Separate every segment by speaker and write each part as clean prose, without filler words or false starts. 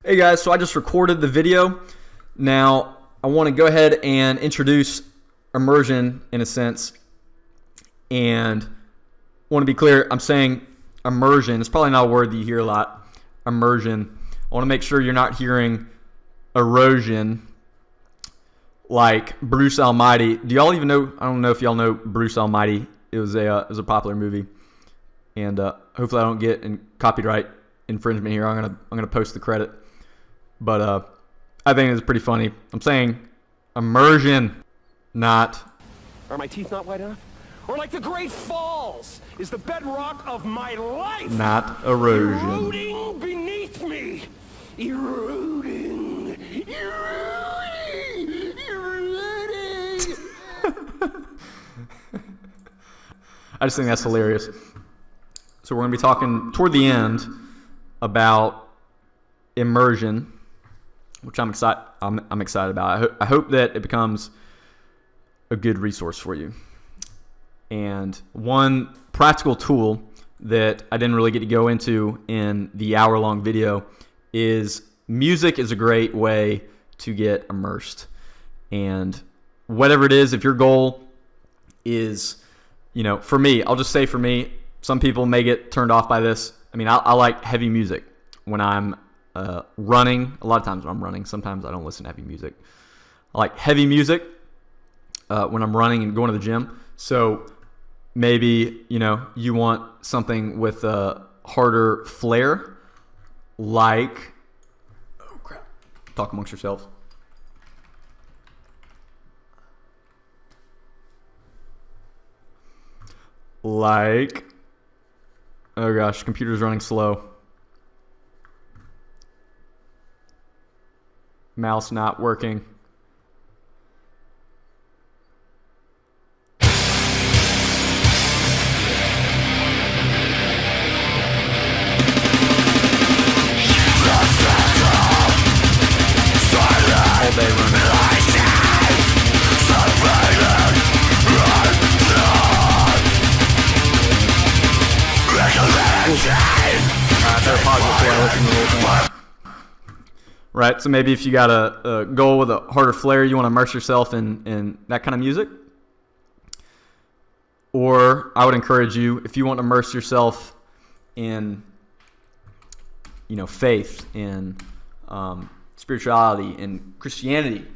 Speaker 1: Hey guys, so I just recorded the video. Now I want to go ahead and introduce immersion in a sense, and want to be clear, I'm saying immersion. It's probably not a word that you hear a lot. Immersion. I want to make sure you're not hearing erosion like Bruce Almighty. Do y'all even know? I don't know if y'all know Bruce Almighty. It was a popular movie, and hopefully I don't get in copyright infringement here. I'm gonna post the credit. But I think it's pretty funny. I'm saying immersion, not.
Speaker 2: Are my teeth not white enough? Or like the Great Falls is the bedrock of my life.
Speaker 1: Not erosion.
Speaker 2: Eroding beneath me. Eroding. Eroding. Eroding.
Speaker 1: I just think that's hilarious. So we're going to be talking toward the end about immersion, which I'm excited. I'm excited about. I hope that it becomes a good resource for you. And one practical tool that I didn't really get to go into in the hour-long video is music is a great way to get immersed. And whatever it is, if your goal is, for me, I'll just say for me, some people may get turned off by this. I mean, I like heavy music when I'm running. A lot of times when I'm running, sometimes I don't listen to heavy music. I like heavy music when I'm running and going to the gym. So maybe, you want something with a harder flair, like, oh crap, talk amongst yourselves. Like, oh gosh, computer's running slow. Mouse not working. All day running. Right, so maybe if you got a goal with a harder flair, you want to immerse yourself in that kind of music. Or I would encourage you, if you want to immerse yourself in, faith, in spirituality, in Christianity,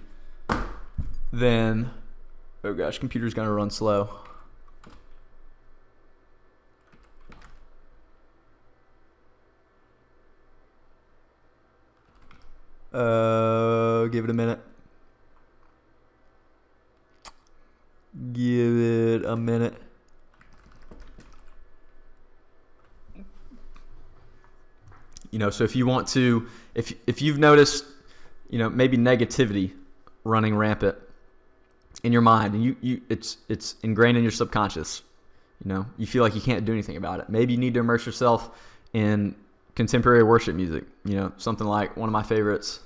Speaker 1: then, oh gosh, computer's going to run slow. Give it a minute. Give it a minute. So if you want to, if you've noticed, maybe negativity running rampant in your mind, and it's ingrained in your subconscious. You feel like you can't do anything about it. Maybe you need to immerse yourself in contemporary worship music, something like one of my favorites.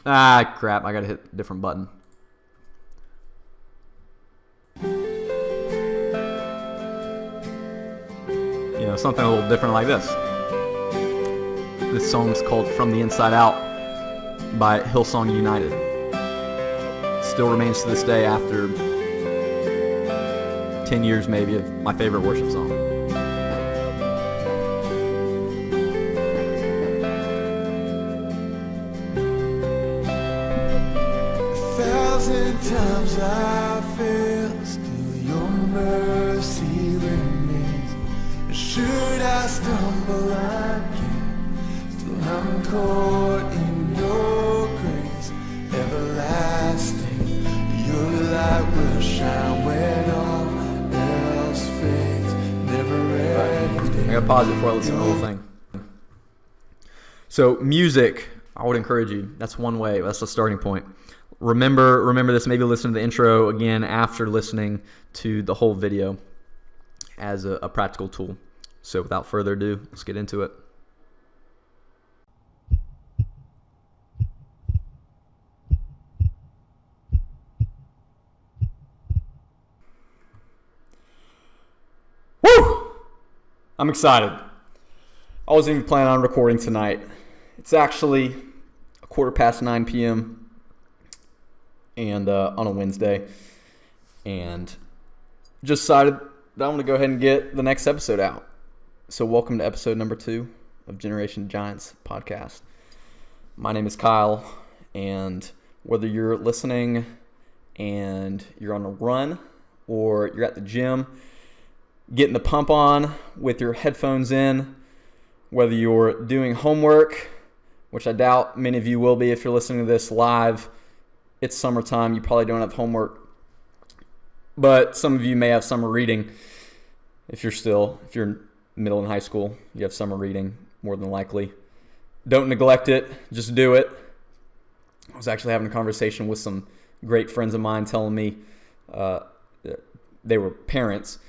Speaker 1: Ah, crap, I gotta hit a different button. Something a little different like this. This song's called From the Inside Out by Hillsong United. It still remains to this day, after 10 years maybe, of my favorite worship song.
Speaker 3: Times I feel, still your mercy remains. And should I stumble again, still I'm caught in your grace. Everlasting, your light will shine when all else fades. Never ending.
Speaker 1: I gotta pause it before I listen to the whole thing. So music, I would encourage you. That's one way. That's the starting point. Remember this. Maybe listen to the intro again after listening to the whole video as a practical tool. So without further ado, let's get into it. Woo! I'm excited. I wasn't even planning on recording tonight, It's actually 9:15 p.m. and on a Wednesday, and just decided that I'm going to go ahead and get the next episode out. So welcome to episode number 2 of Generation Giants podcast. My name is Kyle, and whether you're listening and you're on a run or you're at the gym, getting the pump on with your headphones in, whether you're doing homework, which I doubt many of you will be if you're listening to this live. It's summertime. You probably don't have homework, but some of you may have summer reading. If you're middle and high school, you have summer reading more than likely. Don't neglect it. Just do it. I was actually having a conversation with some great friends of mine telling me they were parents,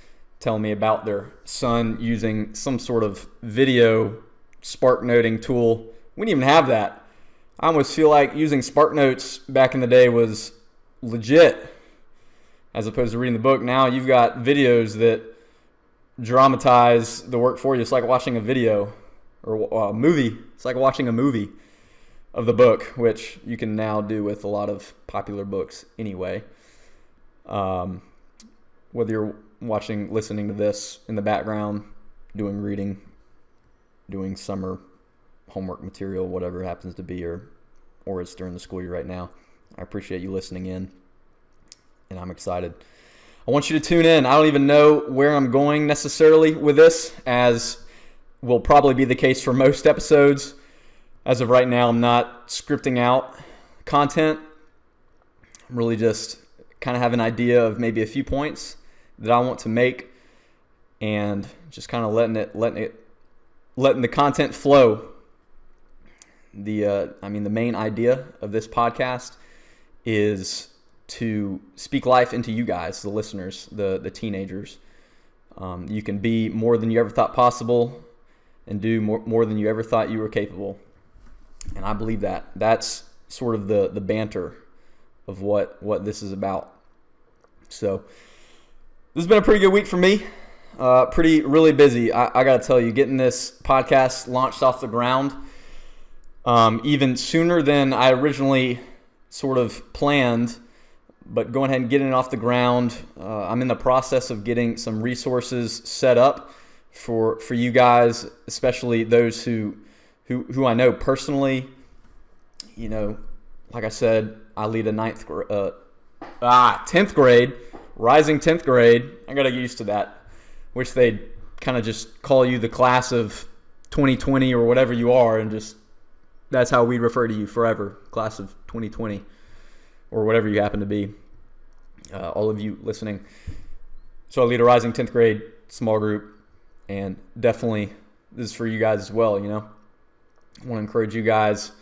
Speaker 1: telling me about their son using some sort of video spark noting tool. We didn't even have that. I almost feel like using Spark Notes back in the day was legit, as opposed to reading the book. Now you've got videos that dramatize the work for you. It's like watching a video or a movie. It's like watching a movie of the book, which you can now do with a lot of popular books anyway. Whether you're listening to this in the background, doing reading, doing summer homework material, whatever it happens to be, or it's during the school year right now. I appreciate you listening in, and I'm excited. I want you to tune in. I don't even know where I'm going necessarily with this, as will probably be the case for most episodes. As of right now, I'm not scripting out content. I'm really just kind of have an idea of maybe a few points that I want to make, and just kind of letting the content flow. The main idea of this podcast is to speak life into you guys, the listeners, the teenagers. You can be more than you ever thought possible and do more than you ever thought you were capable. And I believe that. That's sort of the banter of what this is about. So this has been a pretty good week for me. Really busy. I got to tell you, getting this podcast launched off the ground even sooner than I originally sort of planned, but going ahead and getting it off the ground. I'm in the process of getting some resources set up for you guys, especially those who I know personally. You know, like I said, I lead a 10th grade, rising 10th grade. I got to get used to that. Wish they'd kind of just call you the class of 2020 or whatever you are, and just that's how we refer to you forever, class of 2020 or whatever you happen to be, all of you listening. So I lead a rising 10th grade small group, and definitely this is for you guys as well, you know. I want to encourage you guys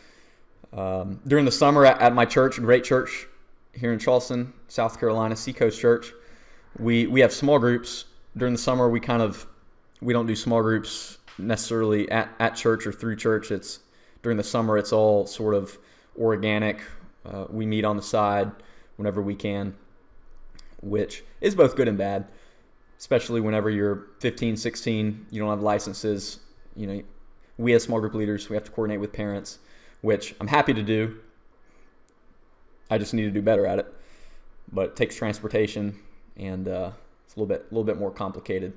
Speaker 1: during the summer at my church, a great church here in Charleston, South Carolina, Seacoast Church. We have small groups. During the summer, we don't do small groups necessarily at church or through church. It's during the summer, it's all sort of organic. We meet on the side whenever we can, which is both good and bad, especially whenever you're 15, 16, you don't have licenses. You know, we as small group leaders, we have to coordinate with parents, which I'm happy to do. I just need to do better at it. But it takes transportation, and it's a little bit more complicated.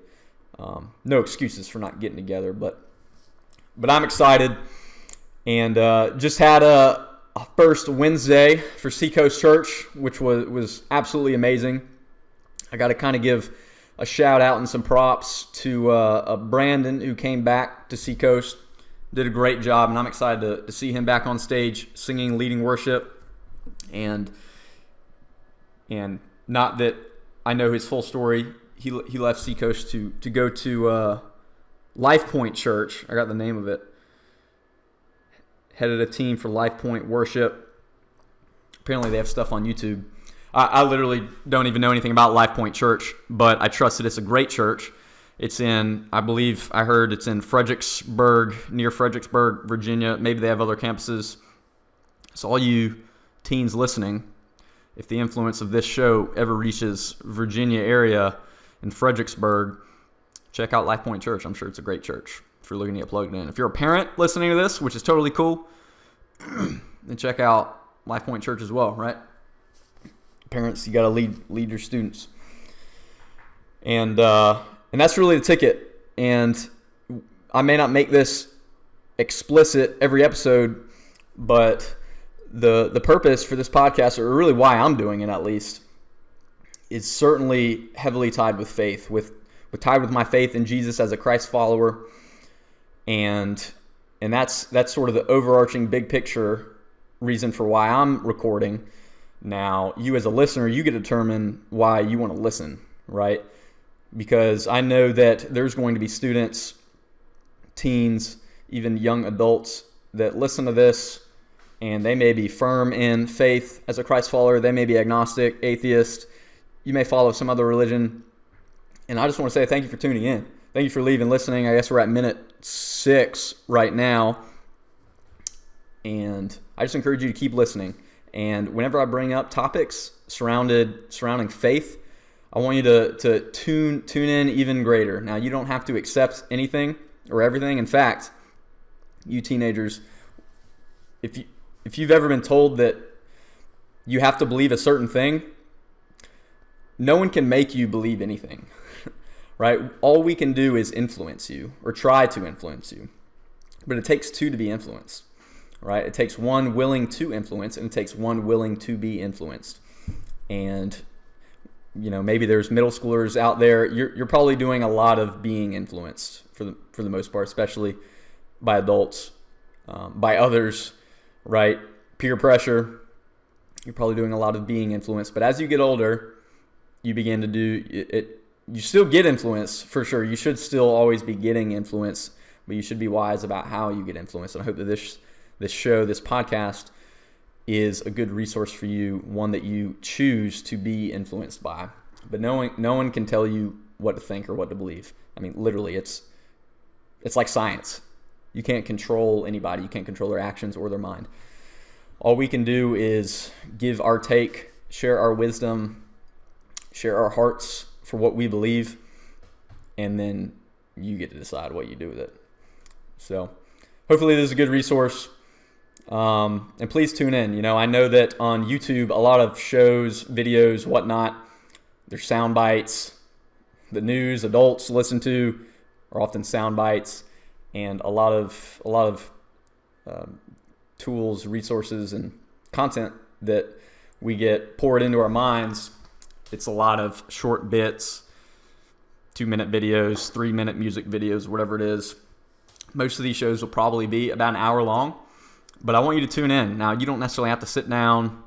Speaker 1: No excuses for not getting together, but I'm excited, and just had a first Wednesday for Seacoast Church, which was absolutely amazing. I got to kind of give a shout out and some props to Brandon, who came back to Seacoast, did a great job, and I'm excited to see him back on stage singing, leading worship, and not that I know his full story. He left Seacoast to go to Life Point Church. I got the name of it. Headed a team for Life Point Worship. Apparently they have stuff on YouTube. I literally don't even know anything about Life Point Church, but I trust that it's a great church. It's in, I believe, I heard it's in Fredericksburg, near Fredericksburg, Virginia. Maybe they have other campuses. So all you teens listening, if the influence of this show ever reaches Virginia area in Fredericksburg, check out Life Point Church. I'm sure it's a great church. for looking to get plugged in. If you're a parent listening to this, which is totally cool, then check out Life Point Church as well, right? Parents, you got to lead your students. And that's really the ticket. And I may not make this explicit every episode, but the purpose for this podcast, or really why I'm doing it at least, is certainly heavily tied with faith, tied with my faith in Jesus as a Christ follower, and that's sort of the overarching big picture reason for why I'm recording. Now, you as a listener, you get to determine why you want to listen, right? Because I know that there's going to be students, teens, even young adults that listen to this, and they may be firm in faith as a Christ follower. They may be agnostic, atheist. You may follow some other religion. And I just want to say thank you for tuning in. Thank you for leaving, listening. I guess we're at minute 6 right now. And I just encourage you to keep listening. And whenever I bring up topics surrounding faith, I want you to tune in even greater. Now, you don't have to accept anything or everything. In fact, you teenagers, if you've ever been told that you have to believe a certain thing, no one can make you believe anything, right? All we can do is influence you or try to influence you. But it takes two to be influenced, right? It takes one willing to influence, and it takes one willing to be influenced. And, maybe there's middle schoolers out there. You're probably doing a lot of being influenced for the most part, especially by adults, by others, right? Peer pressure. You're probably doing a lot of being influenced. But as you get older, you begin to do it. You still get influence for sure. You should still always be getting influence, but you should be wise about how you get influence. And I hope that this show, this podcast, is a good resource for you, one that you choose to be influenced by. But no one can tell you what to think or what to believe. I mean, literally, it's like science. You can't control anybody. You can't control their actions or their mind. All we can do is give our take, share our wisdom, share our hearts for what we believe, and then you get to decide what you do with it. So hopefully this is a good resource. And please tune in. I know that on YouTube, a lot of shows, videos, whatnot, there's sound bites. The news adults listen to are often sound bites, and a lot of tools, resources, and content that we get poured into our minds. It's a lot of short bits, 2-minute videos, 3-minute music videos, whatever it is. Most of these shows will probably be about an hour long, but I want you to tune in. Now, you don't necessarily have to sit down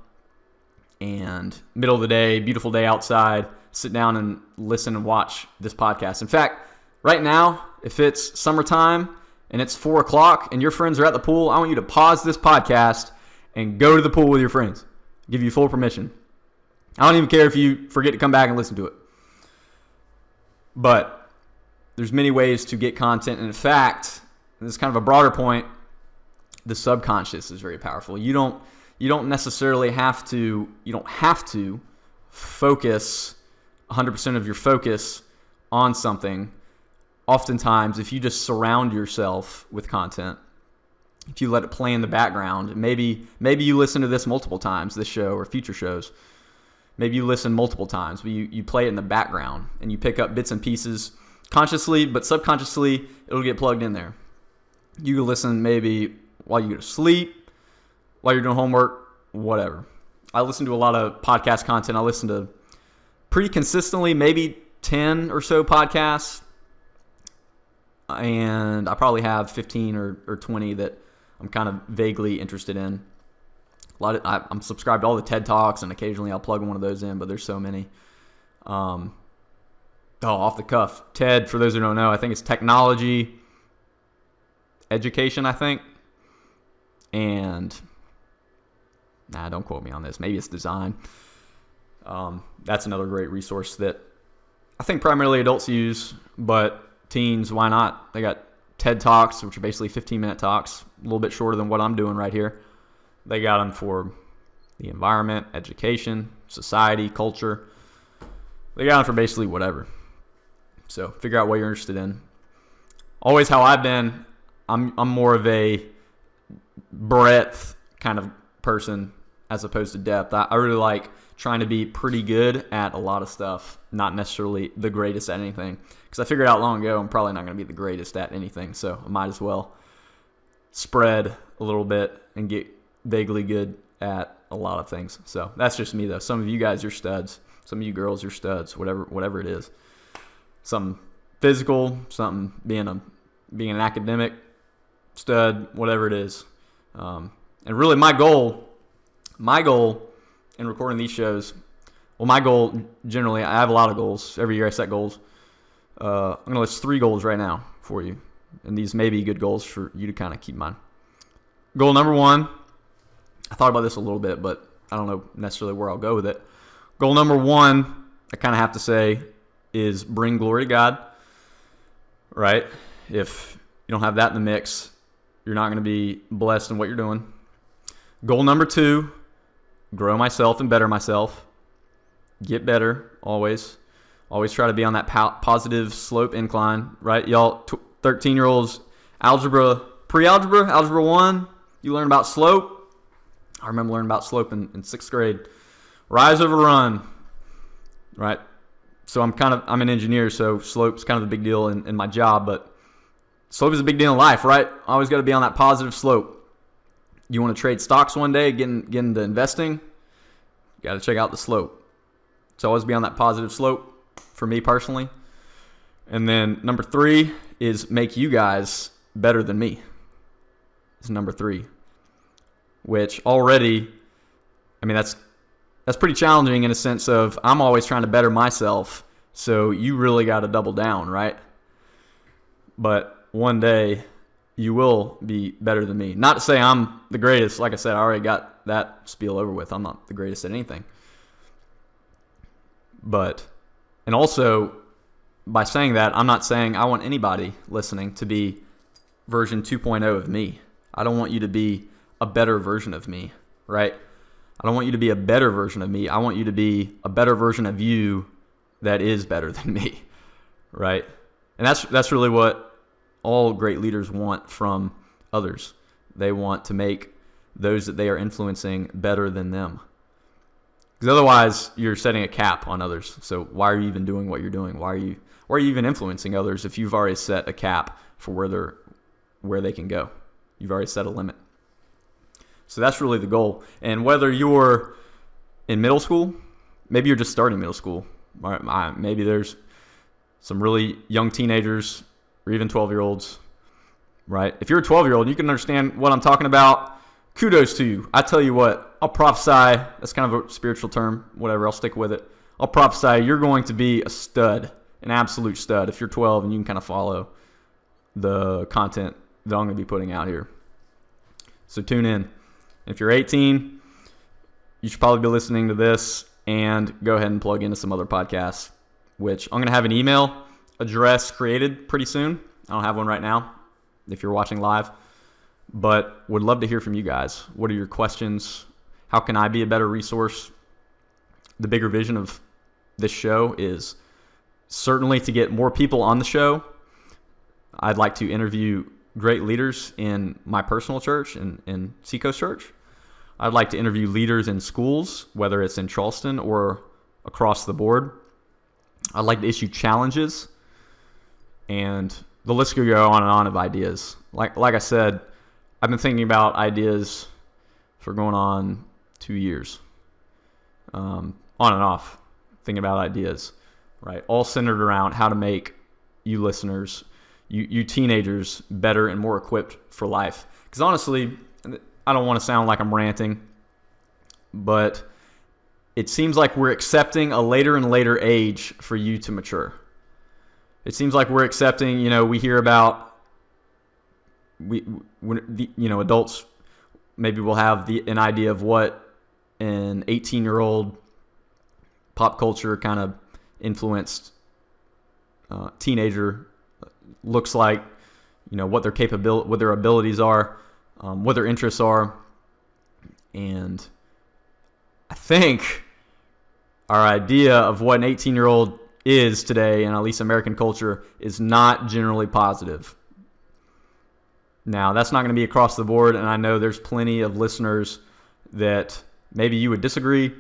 Speaker 1: and middle of the day, beautiful day outside, sit down and listen and watch this podcast. In fact, right now, if it's summertime and it's 4 o'clock and your friends are at the pool, I want you to pause this podcast and go to the pool with your friends. I'll give you full permission. I don't even care if you forget to come back and listen to it. But there's many ways to get content. And in fact, this is kind of a broader point, the subconscious is very powerful. You don't necessarily have to, focus 100% of your focus on something. Oftentimes, if you just surround yourself with content, if you let it play in the background, maybe you listen to this multiple times, this show or future shows. Maybe you listen multiple times, but you play it in the background and you pick up bits and pieces consciously, but subconsciously, it'll get plugged in there. You can listen maybe while you go to sleep, while you're doing homework, whatever. I listen to a lot of podcast content. I listen to pretty consistently, maybe 10 or so podcasts, and I probably have 15 or 20 that I'm kind of vaguely interested in. I'm subscribed to all the TED Talks, and occasionally I'll plug one of those in, but there's so many. Off the cuff. TED, for those who don't know, I think it's technology, education, I think. And, don't quote me on this. Maybe it's design. That's another great resource that I think primarily adults use, but teens, why not? They got TED Talks, which are basically 15-minute talks, a little bit shorter than what I'm doing right here. They got them for the environment, education, society, culture. They got them for basically whatever. So figure out what you're interested in. always how I've been. I'm more of a breadth kind of person as opposed to depth. I really like trying to be pretty good at a lot of stuff, not necessarily the greatest at anything. Because I figured out long ago I'm probably not going to be the greatest at anything, so I might as well spread a little bit and get vaguely good at a lot of things. So that's just me, though. Some of you guys are studs. Some of you girls are studs. Whatever it is. Something physical, something being an academic stud, whatever it is. And really, my goal in recording these shows, well, my goal generally, I have a lot of goals. Every year I set goals. I'm going to list 3 goals right now for you. And these may be good goals for you to kind of keep in mind. Goal number 1, I thought about this a little bit, but I don't know necessarily where I'll go with it. Goal number 1, I kind of have to say, is bring glory to God, right? If you don't have that in the mix, you're not going to be blessed in what you're doing. Goal number 2, grow myself and better myself. Get better, always. Always try to be on that positive slope incline, right? Y'all, 13-year-olds, algebra, pre-algebra, algebra 1, you learn about slope. I remember learning about slope in 6th grade. Rise over run, right? So I'm an engineer, so slope's kind of a big deal in my job, but slope is a big deal in life, right? Always got to be on that positive slope. You want to trade stocks one day, get into investing, you got to check out the slope. So always be on that positive slope for me personally. And then number 3 is make you guys better than me. It's number 3, which already, I mean, that's pretty challenging in a sense of I'm always trying to better myself. So you really got to double down, right? But one day you will be better than me. Not to say I'm the greatest. Like I said, I already got that spiel over with. I'm not the greatest at anything. And also, by saying that, I'm not saying I want anybody listening to be version 2.0 of me. I don't want you to be a better version of me, right? I don't want you to be a better version of me. I want you to be a better version of you that is better than me, right? And that's really what all great leaders want from others. They want to make those that they are influencing better than them. Because otherwise, you're setting a cap on others. So why are you even doing what you're doing? Why are you even influencing others if you've already set a cap for where they can go? You've already set a limit. So that's really the goal. And whether you're in middle school, maybe you're just starting middle school. Maybe there's some really young teenagers or even 12-year-olds, right? If you're a 12-year-old, you can understand what I'm talking about. Kudos to you. I tell you what, I'll prophesy. That's kind of a spiritual term. Whatever, I'll stick with it. I'll prophesy you're going to be a stud, an absolute stud, if you're 12 and you can kind of follow the content that I'm going to be putting out here. So tune in. If you're 18, you should probably be listening to this and go ahead and plug into some other podcasts, which I'm going to have an email address created pretty soon. I don't have one right now if you're watching live, but would love to hear from you guys. What are your questions? How can I be a better resource? The bigger vision of this show is certainly to get more people on the show. I'd like to interview great leaders in my personal church and in Seacoast Church. I'd like to interview leaders in schools, whether it's in Charleston or across the board. I'd like to issue challenges, and the list could go on and on of ideas. Like I said, I've been thinking about ideas for going on 2 years, on and off, thinking about ideas, right? All centered around how to make you listeners, you teenagers, better and more equipped for life. Because honestly, I don't want to sound like I'm ranting, but it seems like we're accepting a later and later age for you to mature. It seems like we're accepting, we hear about, adults maybe will have an idea of what an 18-year-old pop culture kind of influenced teenager looks like, what their what their abilities are, what their interests are. And I think our idea of what an 18-year-old is today, in at least American culture, is not generally positive. Now, that's not going to be across the board, and I know there's plenty of listeners that maybe you would disagree,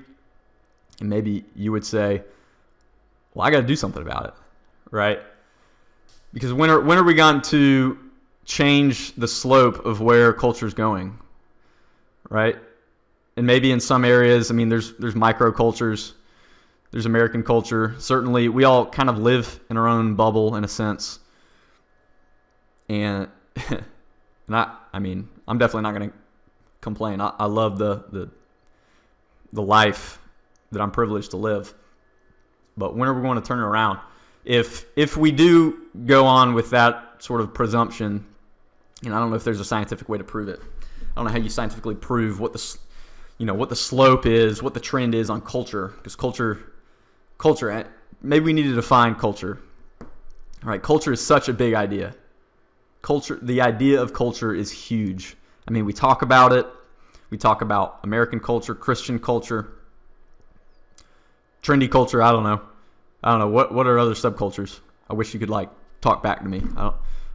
Speaker 1: and maybe you would say, well, I got to do something about it, right? Because when are we going to change the slope of where culture is going, right? And maybe in some areas, I mean, there's microcultures, there's American culture. Certainly, we all kind of live in our own bubble in a sense. And I'm definitely not going to complain. I love the life that I'm privileged to live. But when are we going to turn it around? If we do go on with that sort of presumption, and I don't know if there's a scientific way to prove it. I don't know how you scientifically prove what the slope is, what the trend is on culture, because culture. Maybe we need to define culture. All right, culture is such a big idea. The idea of culture is huge. I mean, we talk about it. We talk about American culture, Christian culture, trendy culture. I don't know. What are other subcultures? I wish you could talk back to me. I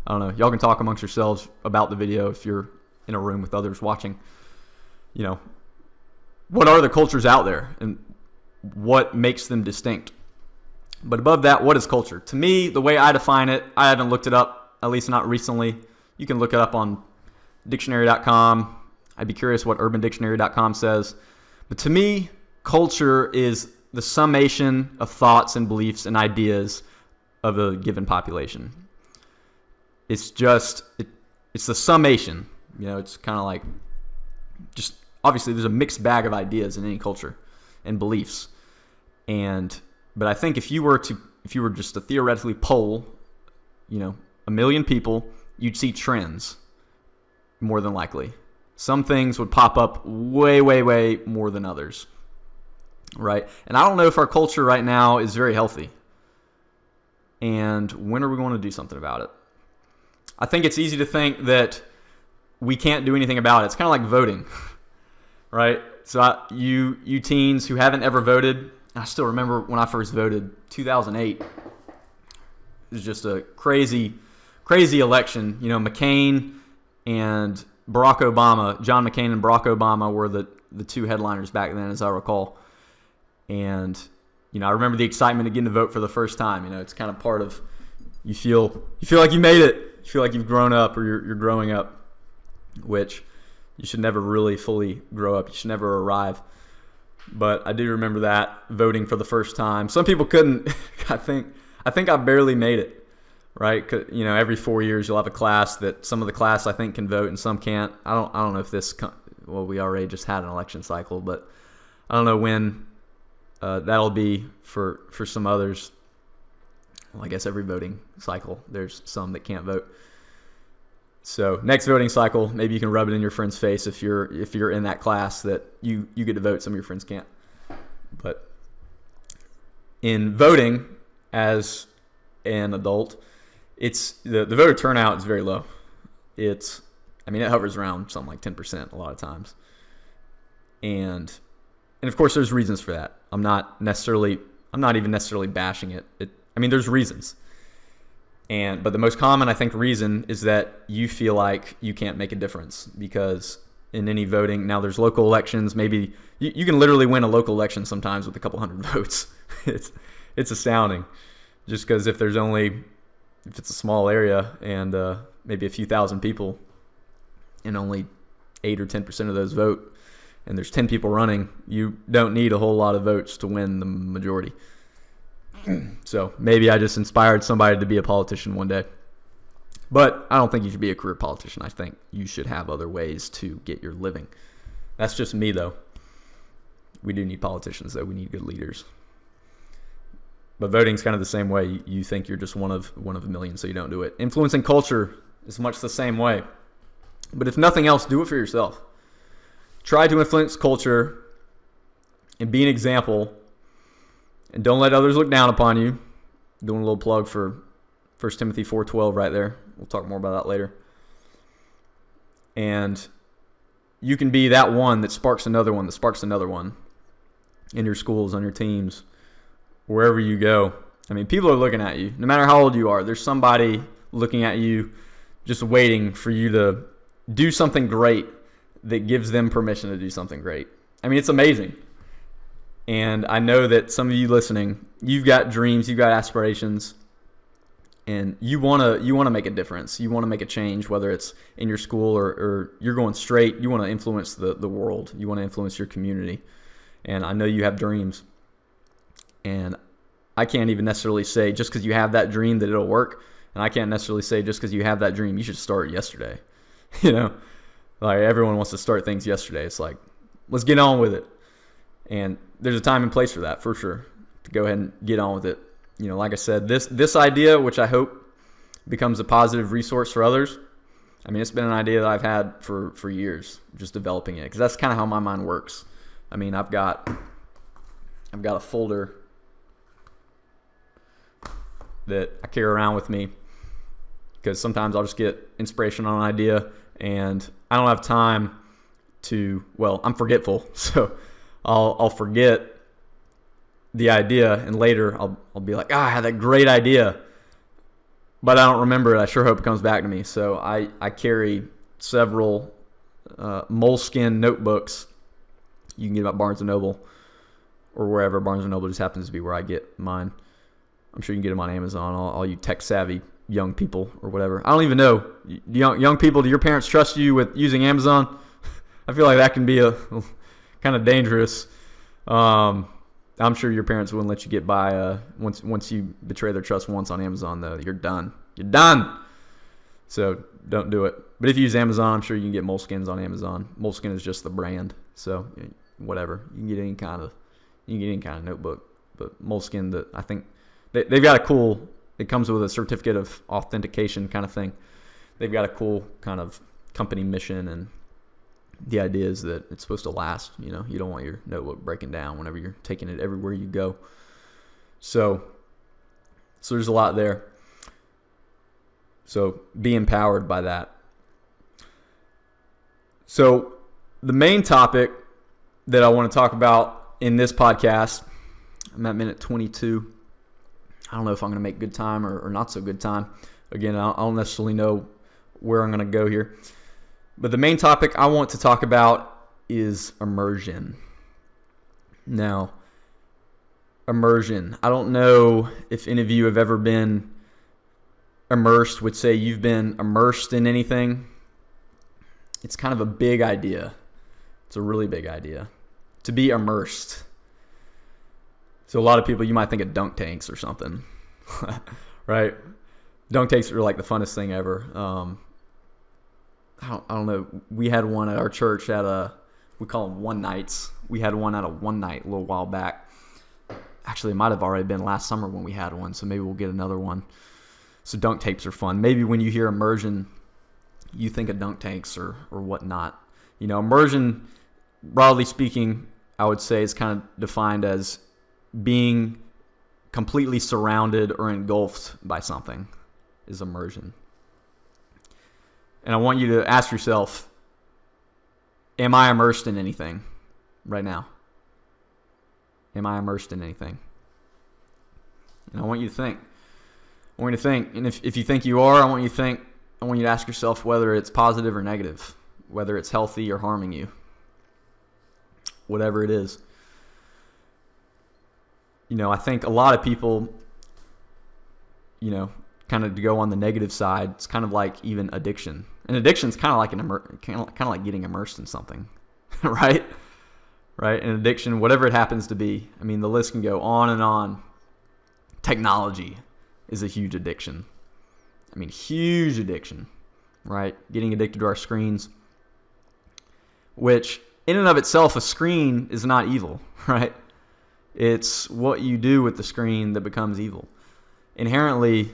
Speaker 1: don't know. Y'all can talk amongst yourselves about the video if you're in a room with others watching. What are the cultures out there and what makes them distinct? But above that, what is culture? To me, the way I define it, I haven't looked it up, at least not recently. You can look it up on dictionary.com. I'd be curious what urbandictionary.com says. But to me, culture is the summation of thoughts and beliefs and ideas of a given population. It's the summation. It's kind of like just obviously there's a mixed bag of ideas in any culture and beliefs. But I think if you were just to theoretically poll, 1 million people, you'd see trends more than likely. Some things would pop up way, way, way more than others, right? And I don't know if our culture right now is very healthy. And when are we going to do something about it? I think it's easy to think that we can't do anything about it. It's kind of like voting, right? So you teens who haven't ever voted, I still remember when I first voted, 2008. It was just a crazy, crazy election. McCain and Barack Obama, John McCain and Barack Obama were the two headliners back then, as I recall. And, I remember the excitement of getting to vote for the first time. It's kind of part of, you feel like you made it. You feel like you've grown up or you're growing up, which you should never really fully grow up. You should never arrive. But I do remember that, voting for the first time. Some people couldn't. I think I barely made it, right? Every 4 years you'll have a class that some of the class I think can vote and some can't. I don't know if we already just had an election cycle, but I don't know when that'll be for some others. Well, I guess every voting cycle there's some that can't vote. So next voting cycle, maybe you can rub it in your friend's face if you're in that class that you get to vote. Some of your friends can't. But in voting as an adult, it's the voter turnout is very low. It hovers around something like 10% a lot of times. And of course there's reasons for that. I'm not even necessarily bashing it. There's reasons. But the most common, I think, reason is that you feel like you can't make a difference because in any voting, now there's local elections. Maybe you can literally win a local election sometimes with a couple hundred votes. It's astounding. Just because if it's a small area and maybe a few thousand people and only 8 or 10% of those vote and there's 10 people running, you don't need a whole lot of votes to win the majority. So maybe I just inspired somebody to be a politician one day. But I don't think you should be a career politician. I think you should have other ways to get your living. That's just me, though. We do need politicians, though. We need good leaders. But voting's kind of the same way. You think you're just one of a million, so you don't do it. Influencing culture is much the same way. But if nothing else, do it for yourself. Try to influence culture and be an example. And don't let others look down upon you. Doing a little plug for 1 Timothy 4:12 right there. We'll talk more about that later. And you can be that one that sparks another one in your schools, on your teams, wherever you go. People are looking at you. No matter how old you are, there's somebody looking at you just waiting for you to do something great that gives them permission to do something great. I mean, it's amazing. And I know that some of you listening, you've got dreams, you've got aspirations, and you want to make a difference. You want to make a change, whether it's in your school or you're going straight. You want to influence the world. You want to influence your community. And I know you have dreams. And I can't even necessarily say just because you have that dream that it'll work. And I can't necessarily say just because you have that dream, you should start yesterday. You know, like everyone wants to start things yesterday. It's like, let's get on with it. And there's a time and place for that, for sure, to go ahead and get on with it. You know, like I said, this idea, which I hope becomes a positive resource for others. I mean, it's been an idea that I've had for years, just developing it, because that's kind of how my mind works. I mean, I've got a folder that I carry around with me, because sometimes I'll just get inspiration on an idea, and I don't have time to. Well, I'm forgetful, so I'll forget the idea, and later I'll be like, I had that great idea, but I don't remember it. I sure hope it comes back to me. So I carry several moleskin notebooks you can get at Barnes & Noble or wherever. Barnes & Noble just happens to be where I get mine. I'm sure you can get them on Amazon, all you tech-savvy young people or whatever. I don't even know. Young people, do your parents trust you with using Amazon? I feel like that can be a kind of dangerous. I'm sure your parents wouldn't let you get by once you betray their trust once on Amazon, though. You're done. You're done. So don't do it. But if you use Amazon, I'm sure you can get moleskins on Amazon. Moleskin is just the brand. So whatever. You can get any kind of notebook. But moleskin, that I think they've got a cool, it comes with a certificate of authentication kind of thing. They've got a cool kind of company mission, and the idea is that it's supposed to last. You know, you don't want your notebook breaking down whenever you're taking it everywhere you go. So there's a lot there. So be empowered by that. So the main topic that I want to talk about in this podcast, I'm at minute 22. I don't know if I'm going to make good time or not so good time. Again, I don't necessarily know where I'm going to go here. But the main topic I want to talk about is immersion. Now, immersion. I don't know if any of you have ever been immersed, would say you've been immersed in anything. It's kind of a big idea. It's a really big idea. To be immersed. So a lot of people, you might think of dunk tanks or something. Right? Dunk tanks are like the funnest thing ever. I don't know. We had one at our church we call them one nights. We had one at a one night a little while back. Actually, it might have already been last summer when we had one, so maybe we'll get another one. So dunk tanks are fun. Maybe when you hear immersion, you think of dunk tanks or whatnot. You know, immersion, broadly speaking, I would say is kind of defined as being completely surrounded or engulfed by something is immersion. And I want you to ask yourself, am I immersed in anything right now? Am I immersed in anything? And I want you to think. And if you think you are, I want you to ask yourself whether it's positive or negative, whether it's healthy or harming you. Whatever it is. You know, I think a lot of people, you know, kind of to go on the negative side, it's kind of like even addiction. And addiction is kind of like getting immersed in something, right? Right? And addiction, whatever it happens to be. I mean, the list can go on and on. Technology is a huge addiction. I mean, huge addiction, right? Getting addicted to our screens, which in and of itself, a screen is not evil, right? It's what you do with the screen that becomes evil. Inherently,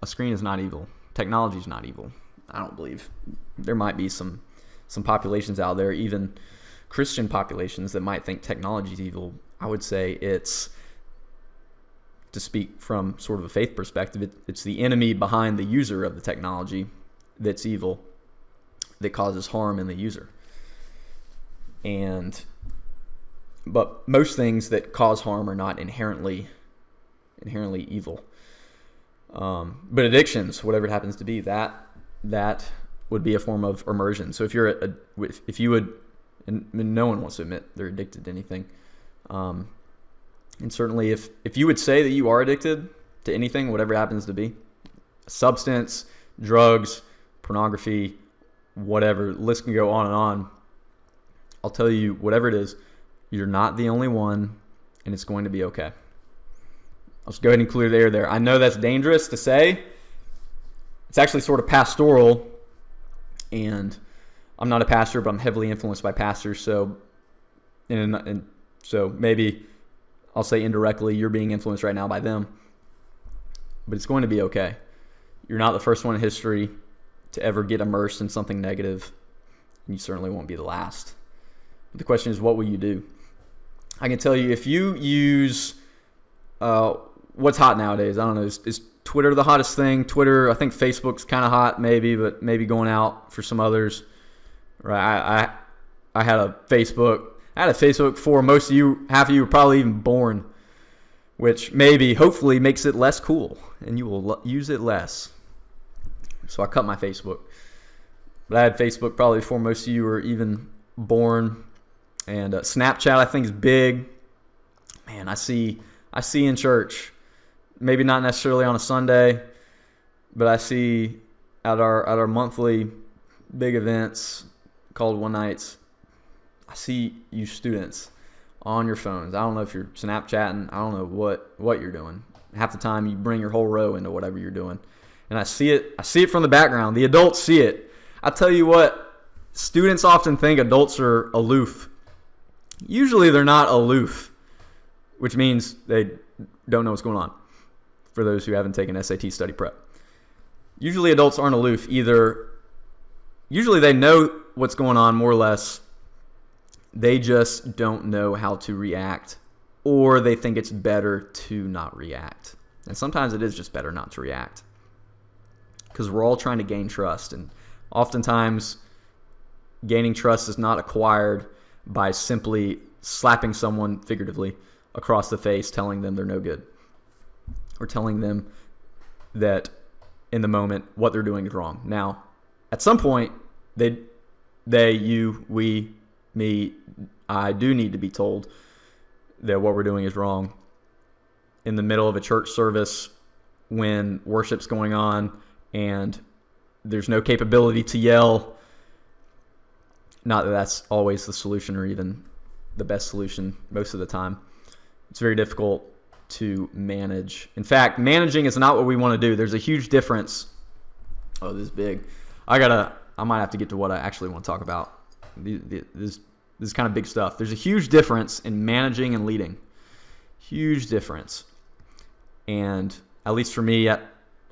Speaker 1: a screen is not evil. Technology is not evil. I don't believe. There might be some populations out there, even Christian populations, that might think technology is evil. I would say it's, to speak from sort of a faith perspective, it's the enemy behind the user of the technology that's evil, that causes harm in the user. But most things that cause harm are not inherently evil. But addictions, whatever it happens to be, that would be a form of immersion. So if you would, and no one wants to admit they're addicted to anything, and certainly if you would say that you are addicted to anything, whatever it happens to be, substance, drugs, pornography, whatever, the list can go on and on. I'll tell you, whatever it is, you're not the only one, and it's going to be okay. I'll just go ahead and clear the air there. I know that's dangerous to say. It's actually sort of pastoral, and I'm not a pastor, but I'm heavily influenced by pastors. So, and so maybe I'll say indirectly, you're being influenced right now by them. But it's going to be okay. You're not the first one in history to ever get immersed in something negative, and you certainly won't be the last. But the question is, what will you do? I can tell you, if you use what's hot nowadays, I don't know, is Twitter the hottest thing? Twitter, I think Facebook's kind of hot maybe, but maybe going out for some others. Right? I had a Facebook before most of you, half of you were probably even born, which maybe, hopefully, makes it less cool, and you will use it less. So I cut my Facebook. But I had Facebook probably before most of you were even born. And Snapchat, I think, is big. Man, I see in church, maybe not necessarily on a Sunday, but I see at our monthly big events called One Nights, I see you students on your phones. I don't know if you're Snapchatting. I don't know what you're doing. Half the time you bring your whole row into whatever you're doing. And I see it from the background. The adults see it. I tell you what, students often think adults are aloof. Usually they're not aloof, which means they don't know what's going on, for those who haven't taken SAT study prep. Usually adults aren't aloof either. Usually they know what's going on more or less. They just don't know how to react, or they think it's better to not react. And sometimes it is just better not to react, because we're all trying to gain trust. And oftentimes gaining trust is not acquired by simply slapping someone, figuratively, across the face, telling them they're no good, or telling them that in the moment what they're doing is wrong. Now, at some point, you, we, me, I do need to be told that what we're doing is wrong. In the middle of a church service, when worship's going on and there's no capability to yell. Not that that's always the solution or even the best solution most of the time. It's very difficult to manage. In fact, managing is not what we want to do. There's a huge difference. Oh, this is big. I might have to get to what I actually want to talk about. This is kind of big stuff. There's a huge difference in managing and leading. Huge difference. And at least for me, at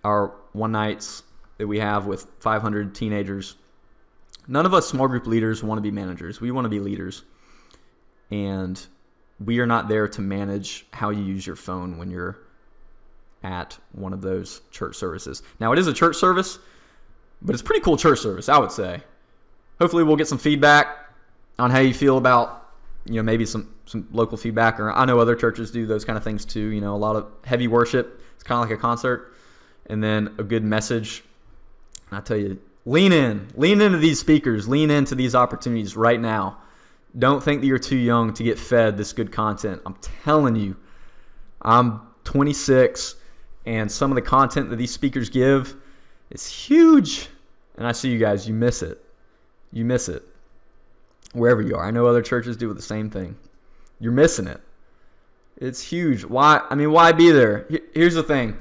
Speaker 1: our one nights that we have with 500 teenagers, none of us small group leaders want to be managers. We want to be leaders. And we are not there to manage how you use your phone when you're at one of those church services. Now, it is a church service, but it's a pretty cool church service, I would say. Hopefully we'll get some feedback on how you feel about, maybe some local feedback. Or I know other churches do those kind of things too. A lot of heavy worship. It's kind of like a concert. And then a good message. And I tell you, lean into these speakers, lean into these opportunities right now. Don't think that you're too young to get fed this good content. I'm telling you, I'm 26, and some of the content that these speakers give is huge. And I see you guys, you miss it. You miss it. Wherever you are. I know other churches do the same thing. You're missing it. It's huge. Why be there? Here's the thing.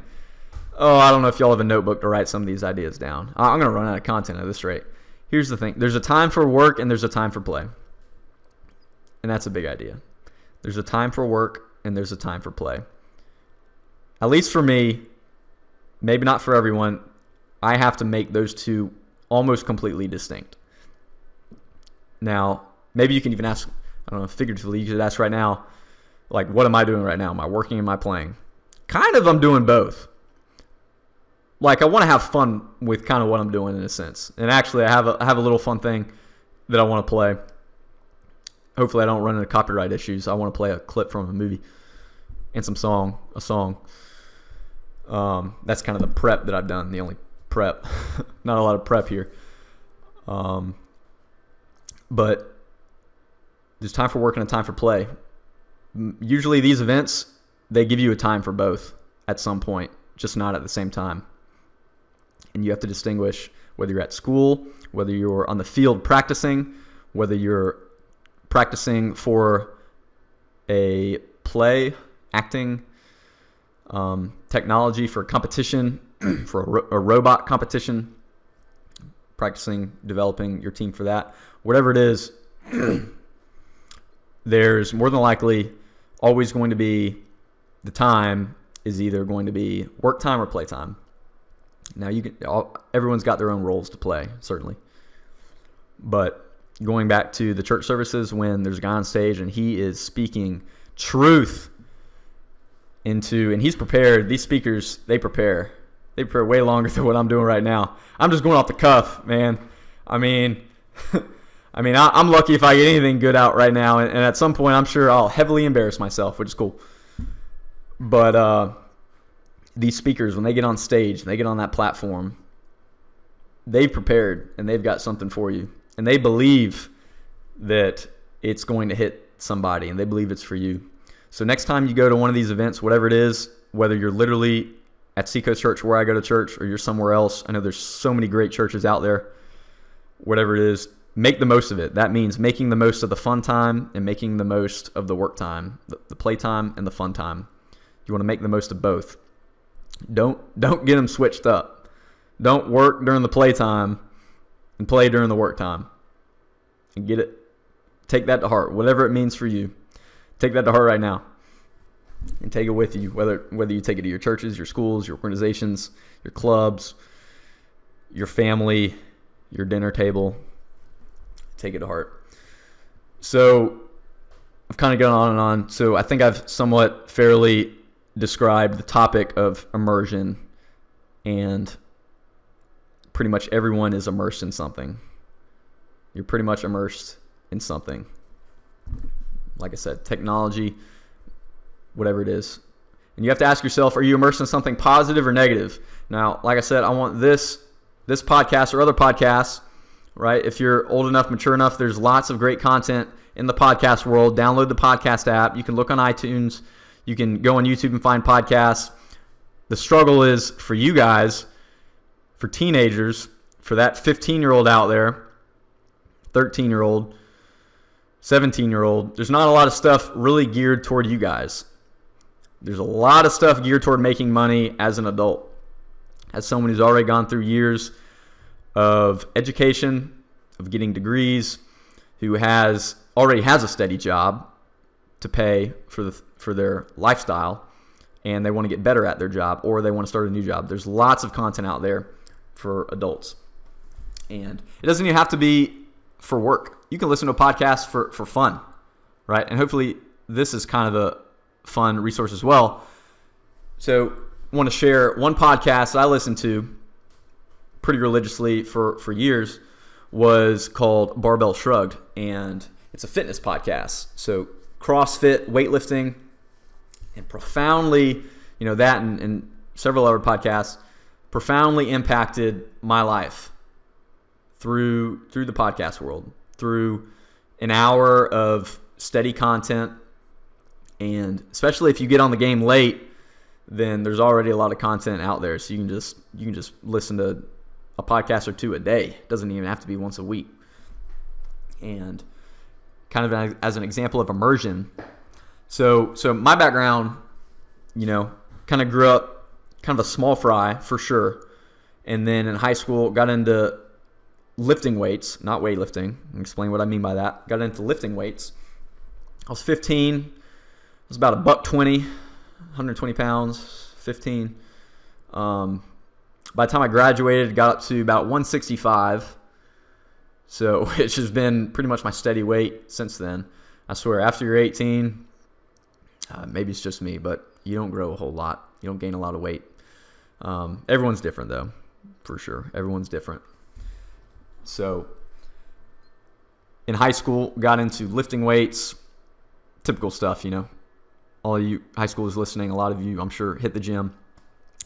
Speaker 1: Oh, I don't know if y'all have a notebook to write some of these ideas down. I'm going to run out of content at this rate. Here's the thing. There's a time for work and there's a time for play. And that's a big idea. There's a time for work and there's a time for play. At least for me, maybe not for everyone, I have to make those two almost completely distinct. Now, maybe you can even ask, I don't know, figuratively, you could ask right now, like, what am I doing right now? Am I working? Am I playing? Kind of, I'm doing both. Like, I want to have fun with kind of what I'm doing in a sense. And actually, I have a little fun thing that I want to play. Hopefully, I don't run into copyright issues. I want to play a clip from a movie and a song. That's kind of the prep that I've done, the only prep. Not a lot of prep here. But there's time for work and a time for play. Usually these events, they give you a time for both at some point, just not at the same time. And you have to distinguish whether you're at school, whether you're on the field practicing, whether you're practicing for a play, acting, technology for competition, for a robot competition, practicing, developing your team for that. Whatever it is, there's more than likely always going to be, the time is either going to be work time or play time. Now, everyone's got their own roles to play, certainly. But going back to the church services, when there's a guy on stage and he is speaking truth and he's prepared. These speakers, they prepare way longer than what I'm doing right now. I'm just going off the cuff, man. I mean, I'm lucky if I get anything good out right now, and at some point I'm sure I'll heavily embarrass myself, which is cool. But these speakers, when they get on stage, they get on that platform, they've prepared and they've got something for you, and they believe that it's going to hit somebody, and they believe it's for you. So next time you go to one of these events, whatever it is, whether you're literally at Seacoast Church where I go to church, or you're somewhere else, I know there's so many great churches out there, whatever it is, make the most of it. That means making the most of the fun time and making the most of the work time, the play time and the fun time. You want to make the most of both. Don't get them switched up. Don't work during the play time and play during the work time. And get it. Take that to heart. Whatever it means for you, take that to heart right now. And take it with you, whether you take it to your churches, your schools, your organizations, your clubs, your family, your dinner table. Take it to heart. So I've kind of gone on and on. So I think I've somewhat fairly described the topic of immersion, and pretty much everyone is immersed in something. You're pretty much immersed in something. Like I said, technology, whatever it is. And you have to ask yourself, are you immersed in something positive or negative? Now, like I said, I want this podcast or other podcasts, right? If you're old enough, mature enough, there's lots of great content in the podcast world. Download the podcast app. You can look on iTunes. You can go on YouTube and find podcasts. The struggle is for you guys, for teenagers, for that 15-year-old out there, 13-year-old, 17-year-old, there's not a lot of stuff really geared toward you guys. There's a lot of stuff geared toward making money as an adult. As someone who's already gone through years of education, of getting degrees, who already has a steady job to pay for their lifestyle, and they want to get better at their job, or they want to start a new job. There's lots of content out there for adults. And it doesn't even have to be for work. You can listen to a podcast for fun, right? And hopefully this is kind of a fun resource as well. So I want to share one podcast that I listened to pretty religiously for years, was called Barbell Shrugged, and it's a fitness podcast. So CrossFit, weightlifting, and profoundly, that and several other podcasts profoundly impacted my life through the podcast world, through an hour of steady content. And especially if you get on the game late, then there's already a lot of content out there. So you can just listen to a podcast or two a day. It doesn't even have to be once a week. And kind of as an example of immersion. So my background, kind of grew up kind of a small fry for sure. And then in high school, got into lifting weights, not weightlifting. I'll explain what I mean by that. Got into lifting weights. I was 15. I was about $120, 120 pounds, 15. By the time I graduated, got up to about 165. So it's just been pretty much my steady weight since then. I swear, after you're 18, maybe it's just me, but you don't grow a whole lot. You don't gain a lot of weight. Everyone's different, though, for sure. Everyone's different. So in high school, got into lifting weights, typical stuff, All of you high schoolers listening, a lot of you, I'm sure, hit the gym.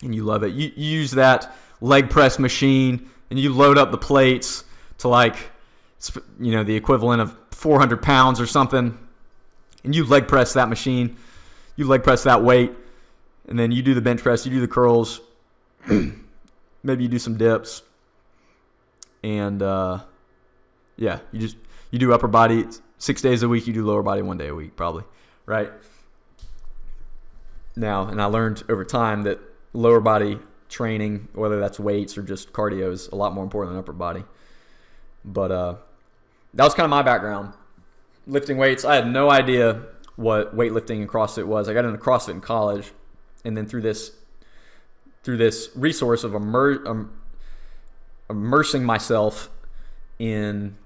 Speaker 1: and you love it. You use that leg press machine and you load up the plates to like, the equivalent of 400 pounds or something, and you leg press that machine, you leg press that weight, and then you do the bench press, you do the curls, maybe you do some dips, and you do upper body 6 days a week, you do lower body 1 day a week probably, right? Now, and I learned over time that lower body training, whether that's weights or just cardio, is a lot more important than upper body. But that was kind of my background. Lifting weights, I had no idea what weightlifting and CrossFit was. I got into CrossFit in college, and then through this resource of immersing myself in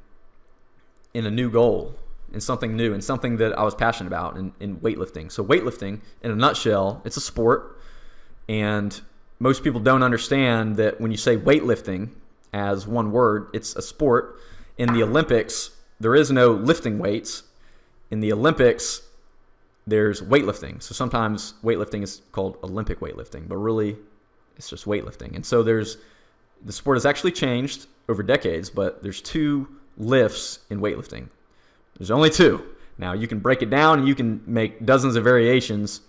Speaker 1: a new goal, in something new, in something that I was passionate about, in weightlifting. So weightlifting, in a nutshell, it's a sport, and most people don't understand that when you say weightlifting as one word, it's a sport. In the Olympics, there is no lifting weights. In the Olympics, there's weightlifting. So sometimes weightlifting is called Olympic weightlifting, but really it's just weightlifting. And so the sport has actually changed over decades, but there's 2 lifts in weightlifting. There's only 2. Now you can break it down and you can make dozens of variations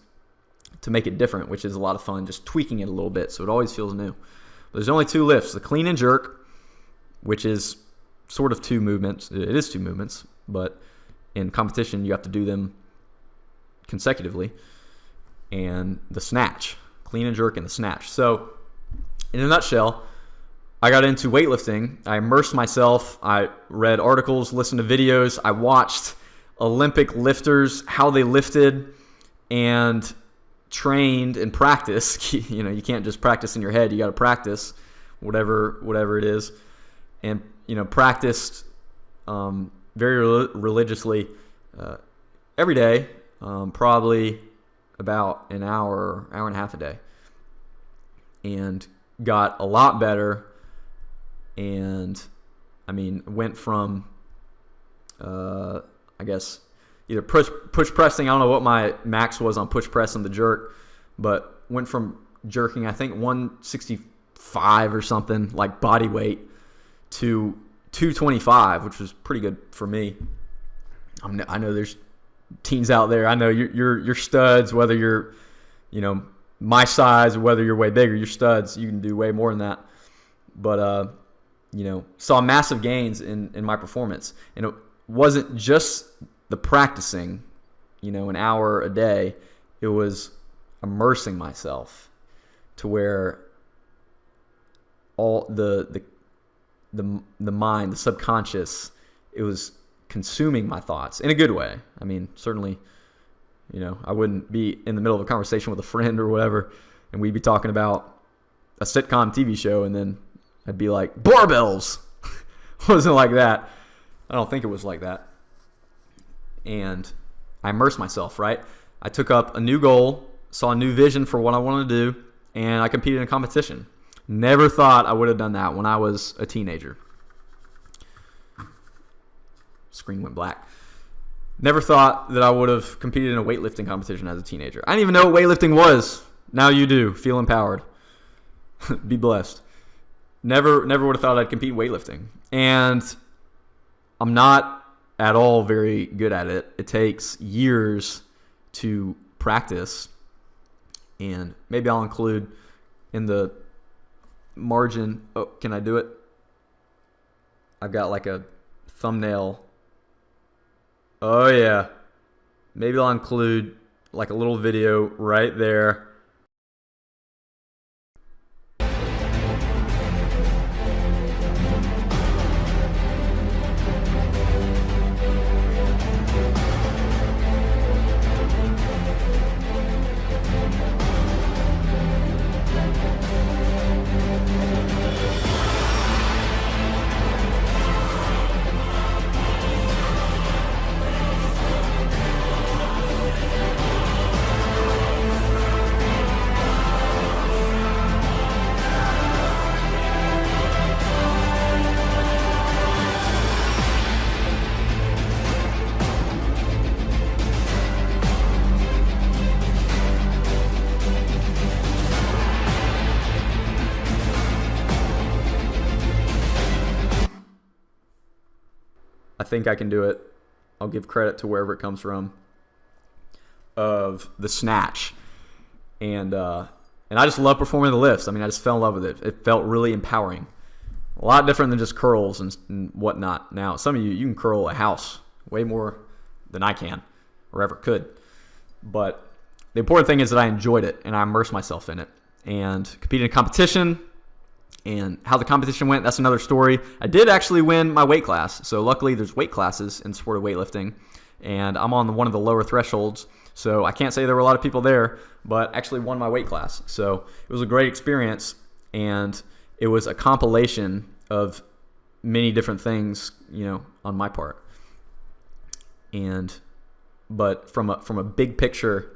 Speaker 1: to make it different, which is a lot of fun, just tweaking it a little bit so it always feels new. But there's only 2 lifts: the clean and jerk, which is sort of 2 movements. It is 2 movements, but in competition you have to do them consecutively, and the snatch, clean and jerk, and the snatch. So in a nutshell, I got into weightlifting. I immersed myself. I read articles, listened to videos. I watched Olympic lifters, how they lifted, and trained and practiced. You can't just practice in your head. You got to practice whatever it is, and practiced very religiously every day, probably about an hour and a half a day, and got a lot better. And went from I guess either push pressing, I don't know what my max was on push press and the jerk, but went from jerking, I think 165 or something, like body weight, to 225, which was pretty good for me. I know there's teens out there. I know you're studs, whether you're my size or whether you're way bigger, you're studs. You can do way more than that. But saw massive gains in my performance. And it wasn't just the practicing, an hour a day. It was immersing myself to where all the mind, the subconscious, it was consuming my thoughts in a good way. Certainly, I wouldn't be in the middle of a conversation with a friend or whatever, and we'd be talking about a sitcom TV show, and then I'd be like, barbells. It wasn't like that. I don't think it was like that. And I immersed myself, right? I took up a new goal, saw a new vision for what I wanted to do, and I competed in a competition. Never thought I would have done that when I was a teenager. Screen went black. Never thought that I would have competed in a weightlifting competition as a teenager. I didn't even know what weightlifting was. Now you do. Feel empowered. Be blessed. Never would have thought I'd compete in weightlifting. And I'm not at all very good at it. It takes years to practice. And maybe I'll include in the margin. Oh, can I do it? I've got like a thumbnail. Oh yeah. Maybe I'll include like a little video right there. think I can do it. I'll give credit to wherever it comes from, of the snatch. And I just love performing the lifts. I mean, I just fell in love with it. It felt really empowering. A lot different than just curls and whatnot. Now, some of you can curl a house way more than I can or ever could. But the important thing is that I enjoyed it and I immersed myself in it. And competed in competition, and how the competition went, that's another story. I did actually win my weight class. So luckily there's weight classes in the sport of weightlifting. And I'm on one of the lower thresholds. So I can't say there were a lot of people there, but actually won my weight class. So it was a great experience. And it was a compilation of many different things, on my part. But from a big picture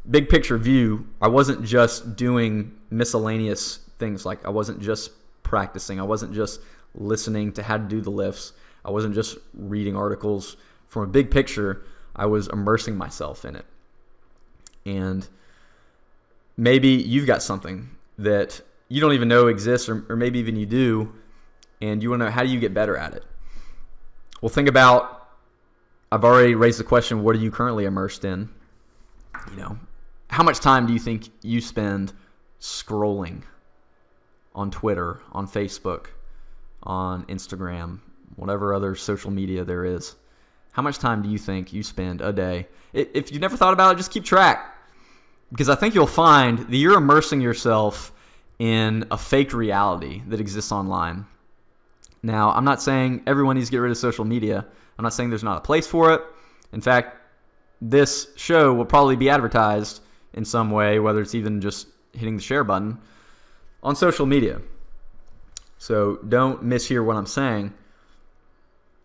Speaker 1: view, I wasn't just doing miscellaneous things. Like I wasn't just practicing. I wasn't just listening to how to do the lifts. I wasn't just reading articles. From a big picture, I was immersing myself in it. And maybe you've got something that you don't even know exists, or maybe even you do, and you want to know, how do you get better at it? Well, think about, I've already raised the question, what are you currently immersed in? How much time do you think you spend scrolling on Twitter, on Facebook, on Instagram, whatever other social media there is? How much time do you think you spend a day? If you've never thought about it, just keep track. Because I think you'll find that you're immersing yourself in a fake reality that exists online. Now, I'm not saying everyone needs to get rid of social media. I'm not saying there's not a place for it. In fact, this show will probably be advertised in some way, whether it's even just hitting the share button on social media. So don't mishear what I'm saying.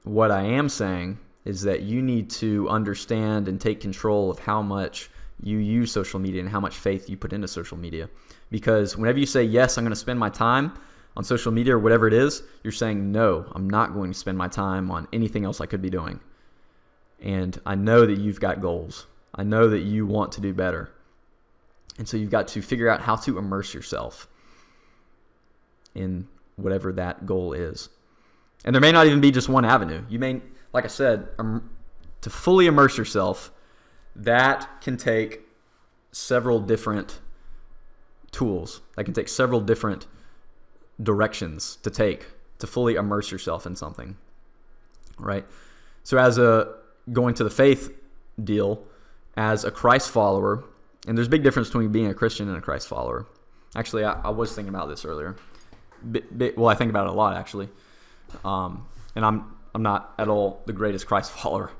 Speaker 1: What I am saying is that you need to understand and take control of how much you use social media and how much faith you put into social media. Because whenever you say, yes, I'm going to spend my time on social media or whatever it is, you're saying, no, I'm not going to spend my time on anything else I could be doing. And I know that you've got goals. I know that you want to do better. And so you've got to figure out how to immerse yourself in whatever that goal is. And there may not even be just one avenue. You may, like I said, to fully immerse yourself, that can take several different tools. That can take several different directions to take to fully immerse yourself in something, right? So as going to the faith deal, as a Christ follower, and there's a big difference between being a Christian and a Christ follower. Actually, I was thinking about this earlier. Well, I think about it a lot, actually. And I'm not at all the greatest Christ follower.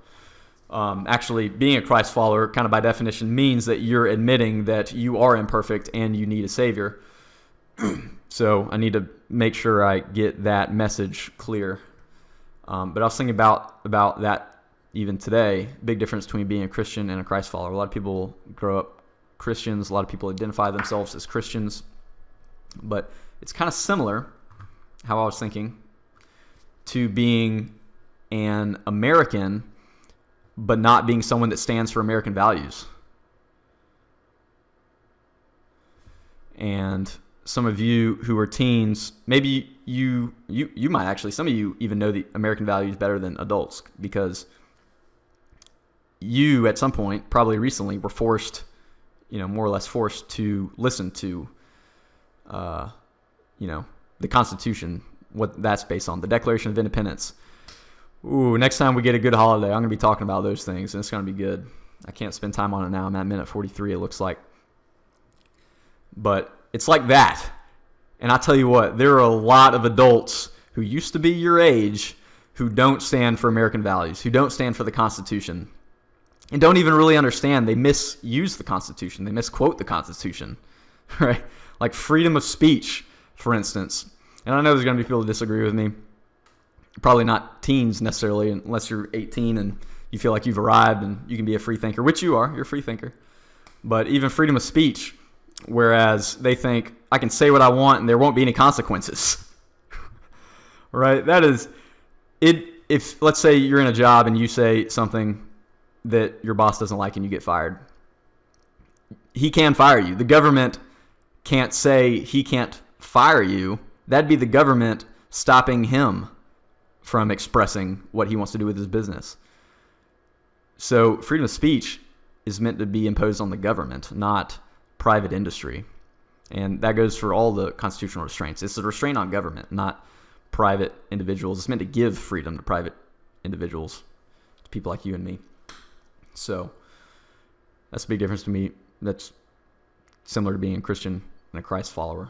Speaker 1: Actually, being a Christ follower, kind of by definition, means that you're admitting that you are imperfect and you need a Savior. So I need to make sure I get that message clear. But I was thinking about that even today. Big difference between being a Christian and a Christ follower. A lot of people grow up Christians. A lot of people identify themselves as Christians. But it's kind of similar, how I was thinking, to being an American, but not being someone that stands for American values. And some of you who are teens, maybe you might actually, some of you even know the American values better than adults, because you at some point, probably recently, were forced, more or less forced to listen to, the Constitution, what that's based on, the Declaration of Independence. Ooh, next time we get a good holiday, I'm going to be talking about those things, and it's going to be good. I can't spend time on it now. I'm at minute 43, it looks like. But it's like that. And I tell you what, there are a lot of adults who used to be your age who don't stand for American values, who don't stand for the Constitution, and don't even really understand. They misuse the Constitution. They misquote the Constitution, right? Like freedom of speech, for instance. And I know there's going to be people who disagree with me. Probably not teens necessarily, unless you're 18 and you feel like you've arrived and you can be a free thinker, which you are. You're a free thinker. But even freedom of speech, whereas they think, I can say what I want and there won't be any consequences. Right? That is, if let's say you're in a job and you say something that your boss doesn't like and you get fired, he can fire you. The government can't say he can't fire you. That'd be the government stopping him from expressing what he wants to do with his business. So freedom of speech is meant to be imposed on the government, not private industry. And that goes for all the constitutional restraints. It's a restraint on government, not private individuals. It's meant to give freedom to private individuals, to people like you and me. So that's a big difference to me. That's similar to being a Christian and a Christ follower.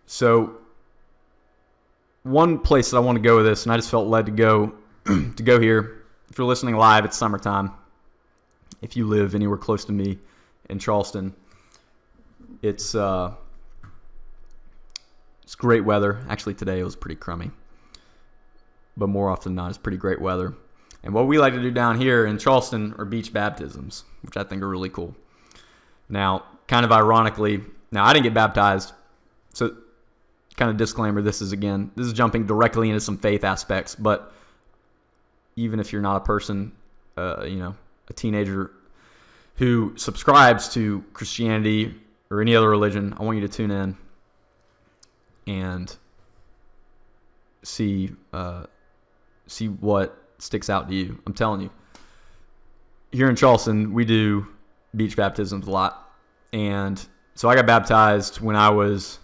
Speaker 1: So one place that I want to go with this, and I just felt led to go here. If you're listening live, it's summertime. If you live anywhere close to me in Charleston, it's great weather. Actually, today it was pretty crummy, but more often than not, it's pretty great weather. And what we like to do down here in Charleston are beach baptisms, which I think are really cool. Now, kind of ironically, I didn't get baptized, so kind of disclaimer, this is jumping directly into some faith aspects, but even if you're not a person, a teenager who subscribes to Christianity or any other religion, I want you to tune in and see what sticks out to you. I'm telling you, here in Charleston, we do beach baptisms a lot. And so I got baptized when I was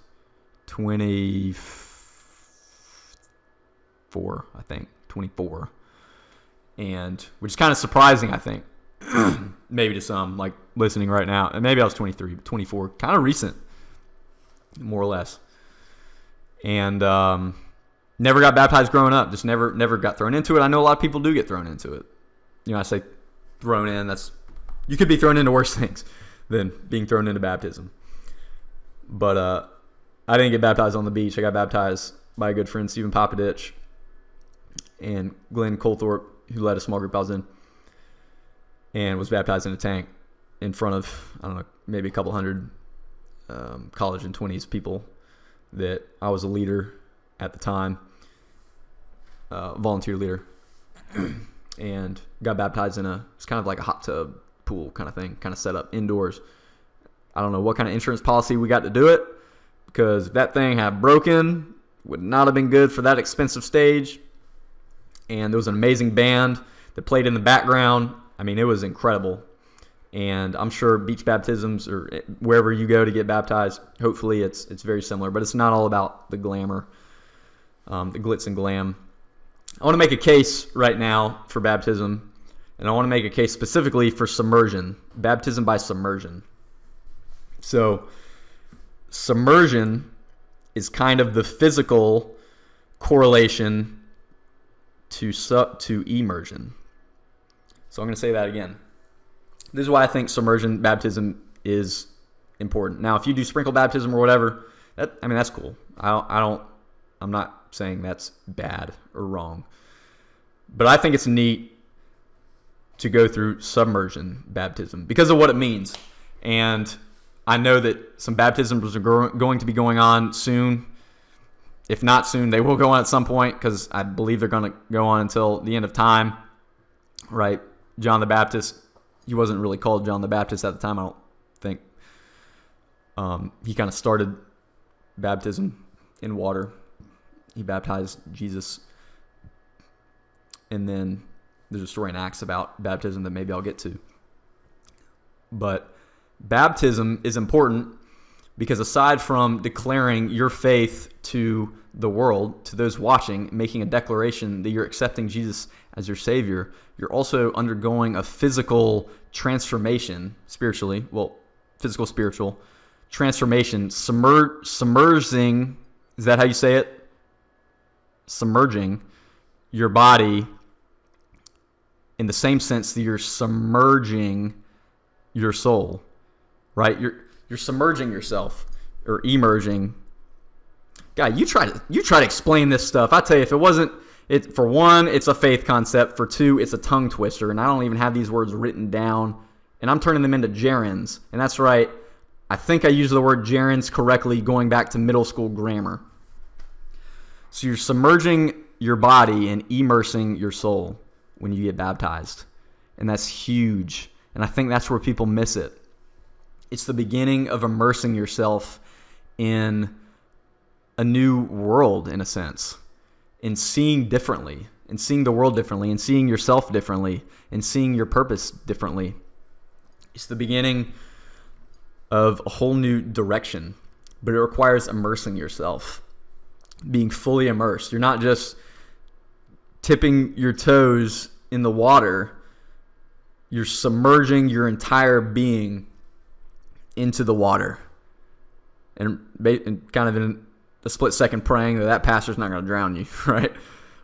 Speaker 1: 24, and which is kind of surprising, I think, maybe to some like listening right now. And maybe I was 23, 24, kind of recent, more or less. And never got baptized growing up. Just never got thrown into it. I know a lot of people do get thrown into it. I say thrown in. You could be thrown into worse things than being thrown into baptism. But I didn't get baptized on the beach. I got baptized by a good friend, Stephen Popaditch, and Glenn Colthorpe, who led a small group I was in, and was baptized in a tank in front of, I don't know, maybe a couple hundred college and 20s people that I was a leader at the time, volunteer leader, and got baptized it's kind of like a hot tub pool kind of thing, kind of set up indoors. I don't know what kind of insurance policy we got to do it, because if that thing had broken, would not have been good for that expensive stage. And there was an amazing band that played in the background. I mean, it was incredible. And I'm sure beach baptisms or wherever you go to get baptized, hopefully it's very similar. But it's not all about the glamour, the glitz and glam. I want to make a case right now for baptism, and I want to make a case specifically for submersion, baptism by submersion. So submersion is kind of the physical correlation to immersion. So I'm going to say that again. This is why I think submersion baptism is important. Now, if you do sprinkle baptism or whatever, that's cool. I'm not saying that's bad or wrong, but I think it's neat to go through submersion baptism because of what it means. And I know that some baptisms are going to be going on soon. If not soon, they will go on at some point, because I believe they're going to go on until the end of time, right? John the Baptist, he wasn't really called John the Baptist at the time, I don't think. He kind of started baptism in water. He baptized Jesus. And then there's a story in Acts about baptism that maybe I'll get to. But baptism is important because aside from declaring your faith to the world, to those watching, making a declaration that you're accepting Jesus as your Savior, you're also undergoing a physical transformation spiritually. Well, spiritual transformation, submerging, is that how you say it? Submerging your body in the same sense that you're submerging your soul, right? You're submerging yourself or emerging. Guy, you try to explain this stuff. I tell you, if it wasn't, for one, it's a faith concept. For two, it's a tongue twister, and I don't even have these words written down, and I'm turning them into gerunds. And that's right. I think I use the word gerunds correctly going back to middle school grammar. So you're submerging your body and immersing your soul when you get baptized. And that's huge. And I think that's where people miss it. It's the beginning of immersing yourself in a new world, in a sense. in seeing differently, and seeing the world differently, and seeing yourself differently, and seeing your purpose differently. It's the beginning of a whole new direction, but it requires immersing yourself, being fully immersed. You're not just tipping your toes in the water. You're submerging your entire being into the water, and kind of in a split second praying that pastor's not going to drown you, right?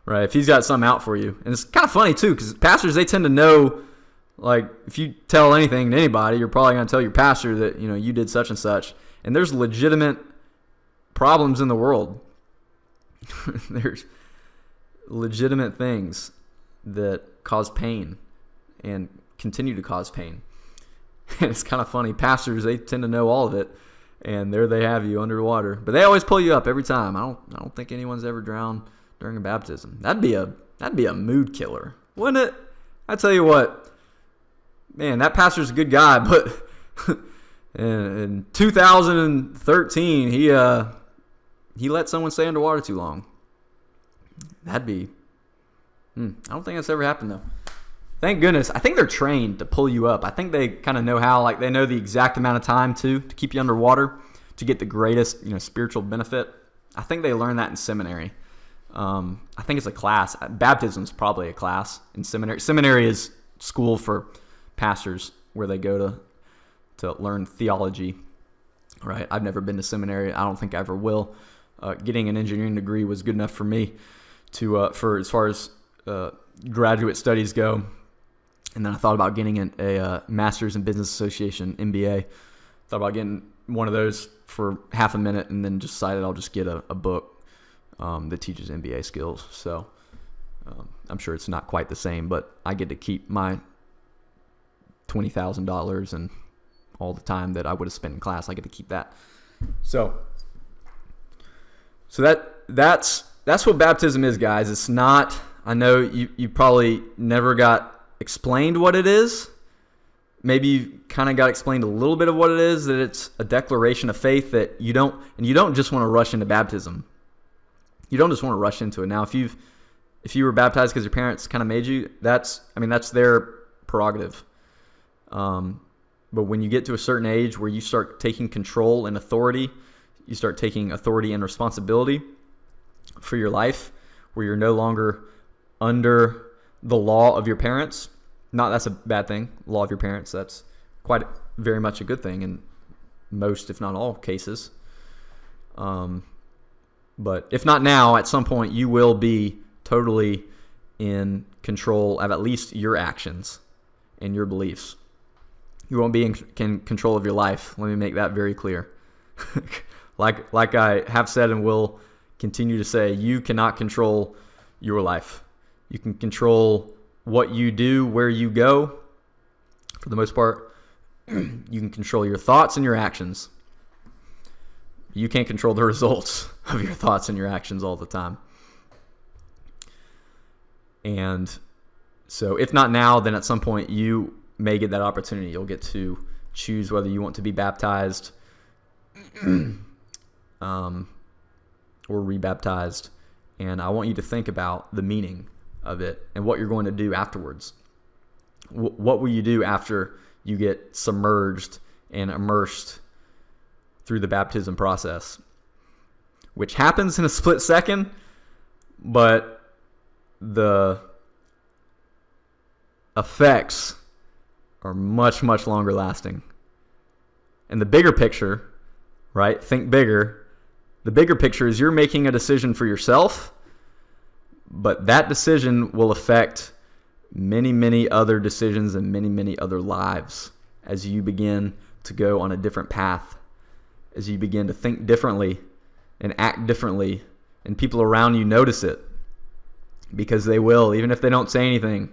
Speaker 1: Right. If he's got something out for you. And it's kind of funny too, because pastors, they tend to know, like, if you tell anything to anybody, you're probably going to tell your pastor that, you know, you did such and such. And there's legitimate problems in the world. There's legitimate things that cause pain and continue to cause pain. And it's kind of funny. Pastors, they tend to know all of it, and there they have you underwater. But they always pull you up every time. I don't think anyone's ever drowned during a baptism. That'd be a mood killer, wouldn't it? I tell you what, man, that pastor's a good guy, but in 2013, he let someone stay underwater too long. That'd be. I don't think that's ever happened though. Thank goodness. I think they're trained to pull you up. I think they kind of know how, like they know the exact amount of time to keep you underwater to get the greatest, spiritual benefit. I think they learn that in seminary. I think it's a class. Baptism is probably a class in seminary. Seminary is school for pastors where they go to learn theology. Right? I've never been to seminary. I don't think I ever will. Getting an engineering degree was good enough for me for as far as graduate studies go. And then I thought about getting a Master's in Business Association, MBA. Thought about getting one of those for half a minute, and then decided I'll just get a book that teaches MBA skills. So I'm sure it's not quite the same, but I get to keep my $20,000 and all the time that I would have spent in class. I get to keep that. So that's what baptism is, guys. It's not. I know you probably never got explained what it is. Maybe you kind of got explained a little bit of what it is, that it's a declaration of faith that you don't just want to rush into baptism. You don't just want to rush into it. Now, if you were baptized because your parents kind of made you, that's their prerogative. But when you get to a certain age where you start taking control and authority, you start taking authority and responsibility for your life, where you're no longer under the law of your parents. That's a bad thing. Law of your parents, that's quite very much a good thing in most, if not all, cases. But if not now, at some point you will be totally in control of at least your actions and your beliefs. You won't be in control of your life. Let me make that very clear. Like I have said and will continue to say, you cannot control your life. You can control what you do, where you go, for the most part. You can control your thoughts and your actions. You can't control the results of your thoughts and your actions all the time. And so if not now, then at some point you may get that opportunity. You'll get to choose whether you want to be baptized or rebaptized. And I want you to think about the meaning of it and what you're going to do afterwards. What will you do after you get submerged and immersed through the baptism process, which happens in a split second, but the effects are much, much longer lasting. And the bigger picture, right? Think bigger. The bigger picture is you're making a decision for yourself, but that decision will affect many, many other decisions and many, many other lives as you begin to go on a different path, as you begin to think differently and act differently, and people around you notice it, because they will, even if they don't say anything.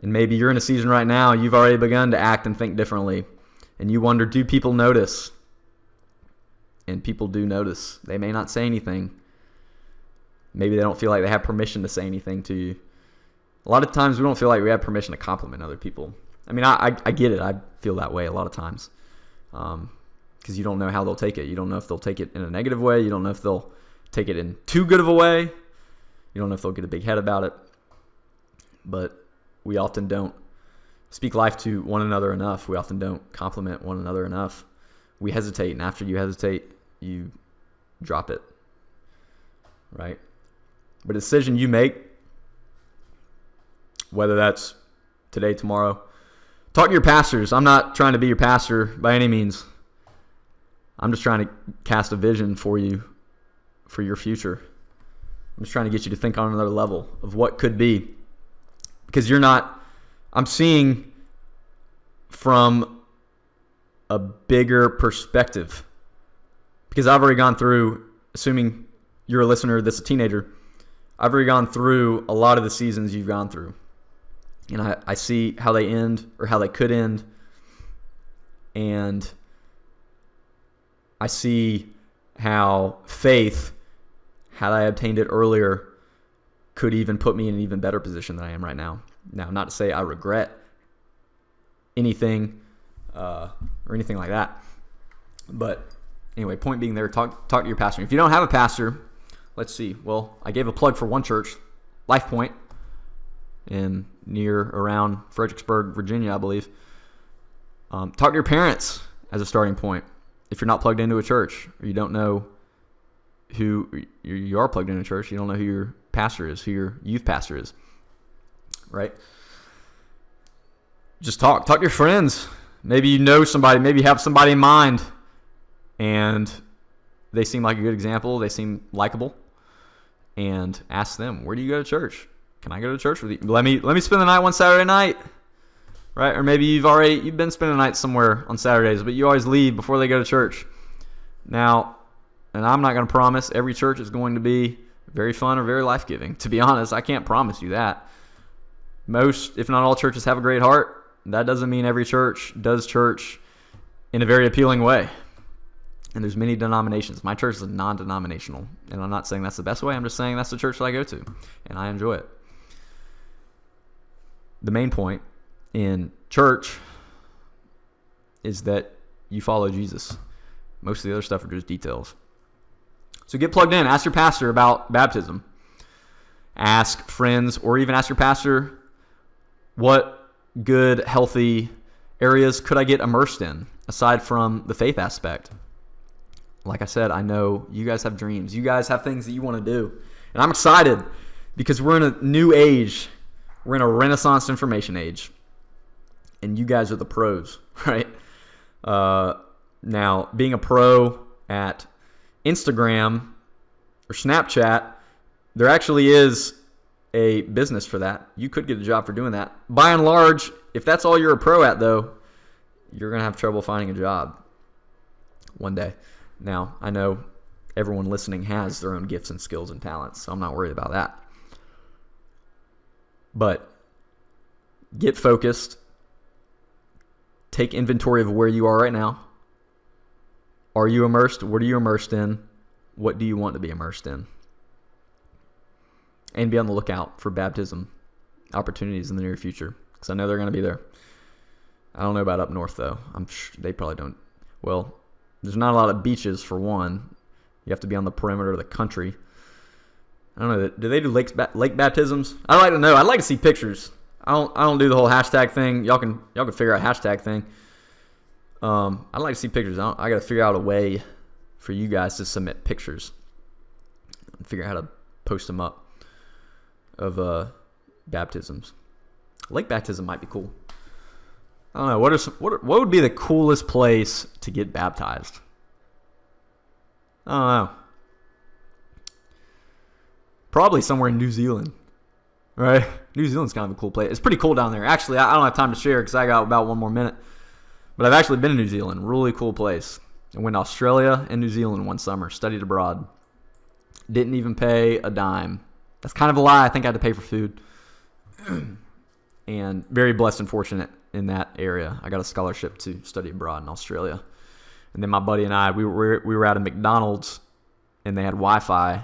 Speaker 1: And maybe you're in a season right now, you've already begun to act and think differently, and you wonder, do people notice? And people do notice. They may not say anything. Maybe they don't feel like they have permission to say anything to you. A lot of times we don't feel like we have permission to compliment other people. I mean, I get it. I feel that way a lot of times. Because you don't know how they'll take it. You don't know if they'll take it in a negative way. You don't know if they'll take it in too good of a way. You don't know if they'll get a big head about it. But we often don't speak life to one another enough. We often don't compliment one another enough. We hesitate, and after you hesitate, you drop it, right? But a decision you make, whether that's today, tomorrow, talk to your pastors. I'm not trying to be your pastor by any means. I'm just trying to cast a vision for you, for your future. I'm just trying to get you to think on another level of what could be. Because I'm seeing from a bigger perspective. Because I've already gone through, assuming you're a listener that's a teenager, I've already gone through a lot of the seasons you've gone through. And I see how they end, or how they could end. And I see how faith, had I obtained it earlier, could even put me in an even better position than I am right now. Now, not to say I regret anything or anything like that. But anyway, point being there, talk to your pastor. If you don't have a pastor, let's see. Well, I gave a plug for one church, Life Point, around Fredericksburg, Virginia, I believe. Talk to your parents as a starting point. If you're not plugged into a church, or you don't know who you are plugged into a church, you don't know who your pastor is, who your youth pastor is, right? Just talk to your friends. Maybe you know somebody, maybe you have somebody in mind, and they seem like a good example, they seem likable, and ask them, where do you go to church? Can I go to church with you? Let me spend the night one Saturday night, right? Or maybe you've been spending the night somewhere on Saturdays, but you always leave before they go to church. Now, and I'm not going to promise every church is going to be very fun or very life-giving. To be honest, I can't promise you that. Most, if not all, churches have a great heart. That doesn't mean every church does church in a very appealing way. And there's many denominations. My church is non-denominational. And I'm not saying that's the best way. I'm just saying that's the church that I go to. And I enjoy it. The main point in church is that you follow Jesus. Most of the other stuff are just details. So get plugged in. Ask your pastor about baptism. Ask friends, or even ask your pastor, what good, healthy areas could I get immersed in, aside from the faith aspect? Like I said, I know you guys have dreams. You guys have things that you want to do. And I'm excited because we're in a new age. We're in a Renaissance information age. And you guys are the pros, right? Now, being a pro at Instagram or Snapchat, there actually is a business for that. You could get a job for doing that. By and large, if that's all you're a pro at, though, you're going to have trouble finding a job one day. Now, I know everyone listening has their own gifts and skills and talents, so I'm not worried about that. But get focused. Take inventory of where you are right now. Are you immersed? What are you immersed in? What do you want to be immersed in? And be on the lookout for baptism opportunities in the near future, because I know they're going to be there. I don't know about up north, though. I'm sure they probably don't. Well, there's not a lot of beaches, for one. You have to be on the perimeter of the country. I don't know. Do they do lake baptisms? I'd like to know. I'd like to see pictures. I don't do the whole hashtag thing. Y'all can figure out hashtag thing. I'd like to see pictures. I got to figure out a way for you guys to submit pictures and figure out how to post them up of baptisms. Lake baptism might be cool. I don't know. What would be the coolest place to get baptized? I don't know. Probably somewhere in New Zealand, right? New Zealand's kind of a cool place. It's pretty cool down there. Actually, I don't have time to share because I got about one more minute. But I've actually been to New Zealand. Really cool place. I went to Australia and New Zealand one summer. Studied abroad. Didn't even pay a dime. That's kind of a lie. I think I had to pay for food. And very blessed and fortunate in that area. I got a scholarship to study abroad in Australia. And then my buddy and I, we were at a McDonald's, and they had Wi-Fi.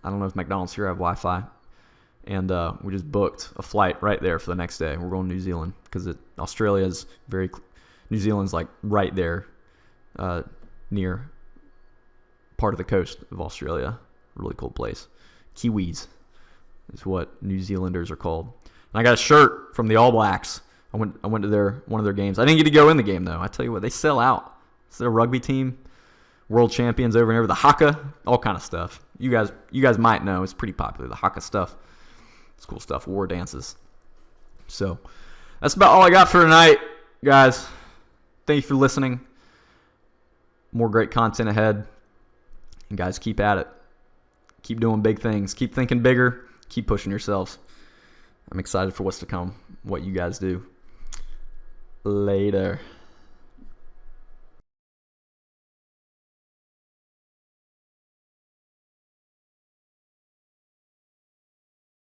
Speaker 1: I don't know if McDonald's here have Wi-Fi. And we just booked a flight right there for the next day. We're going to New Zealand because Australia's very... New Zealand's like right there near part of the coast of Australia. Really cool place. Kiwis. is what New Zealanders are called. And I got a shirt from the All Blacks. I went to one of their games. I didn't get to go in the game though. I tell you what, they sell out. It's their rugby team, world champions over and over. The haka, all kind of stuff. You guys might know it's pretty popular. The haka stuff, it's cool stuff. War dances. So that's about all I got for tonight, guys. Thank you for listening. More great content ahead. And guys, keep at it. Keep doing big things. Keep thinking bigger. Keep pushing yourselves. I'm excited for what's to come, what you guys do. Later.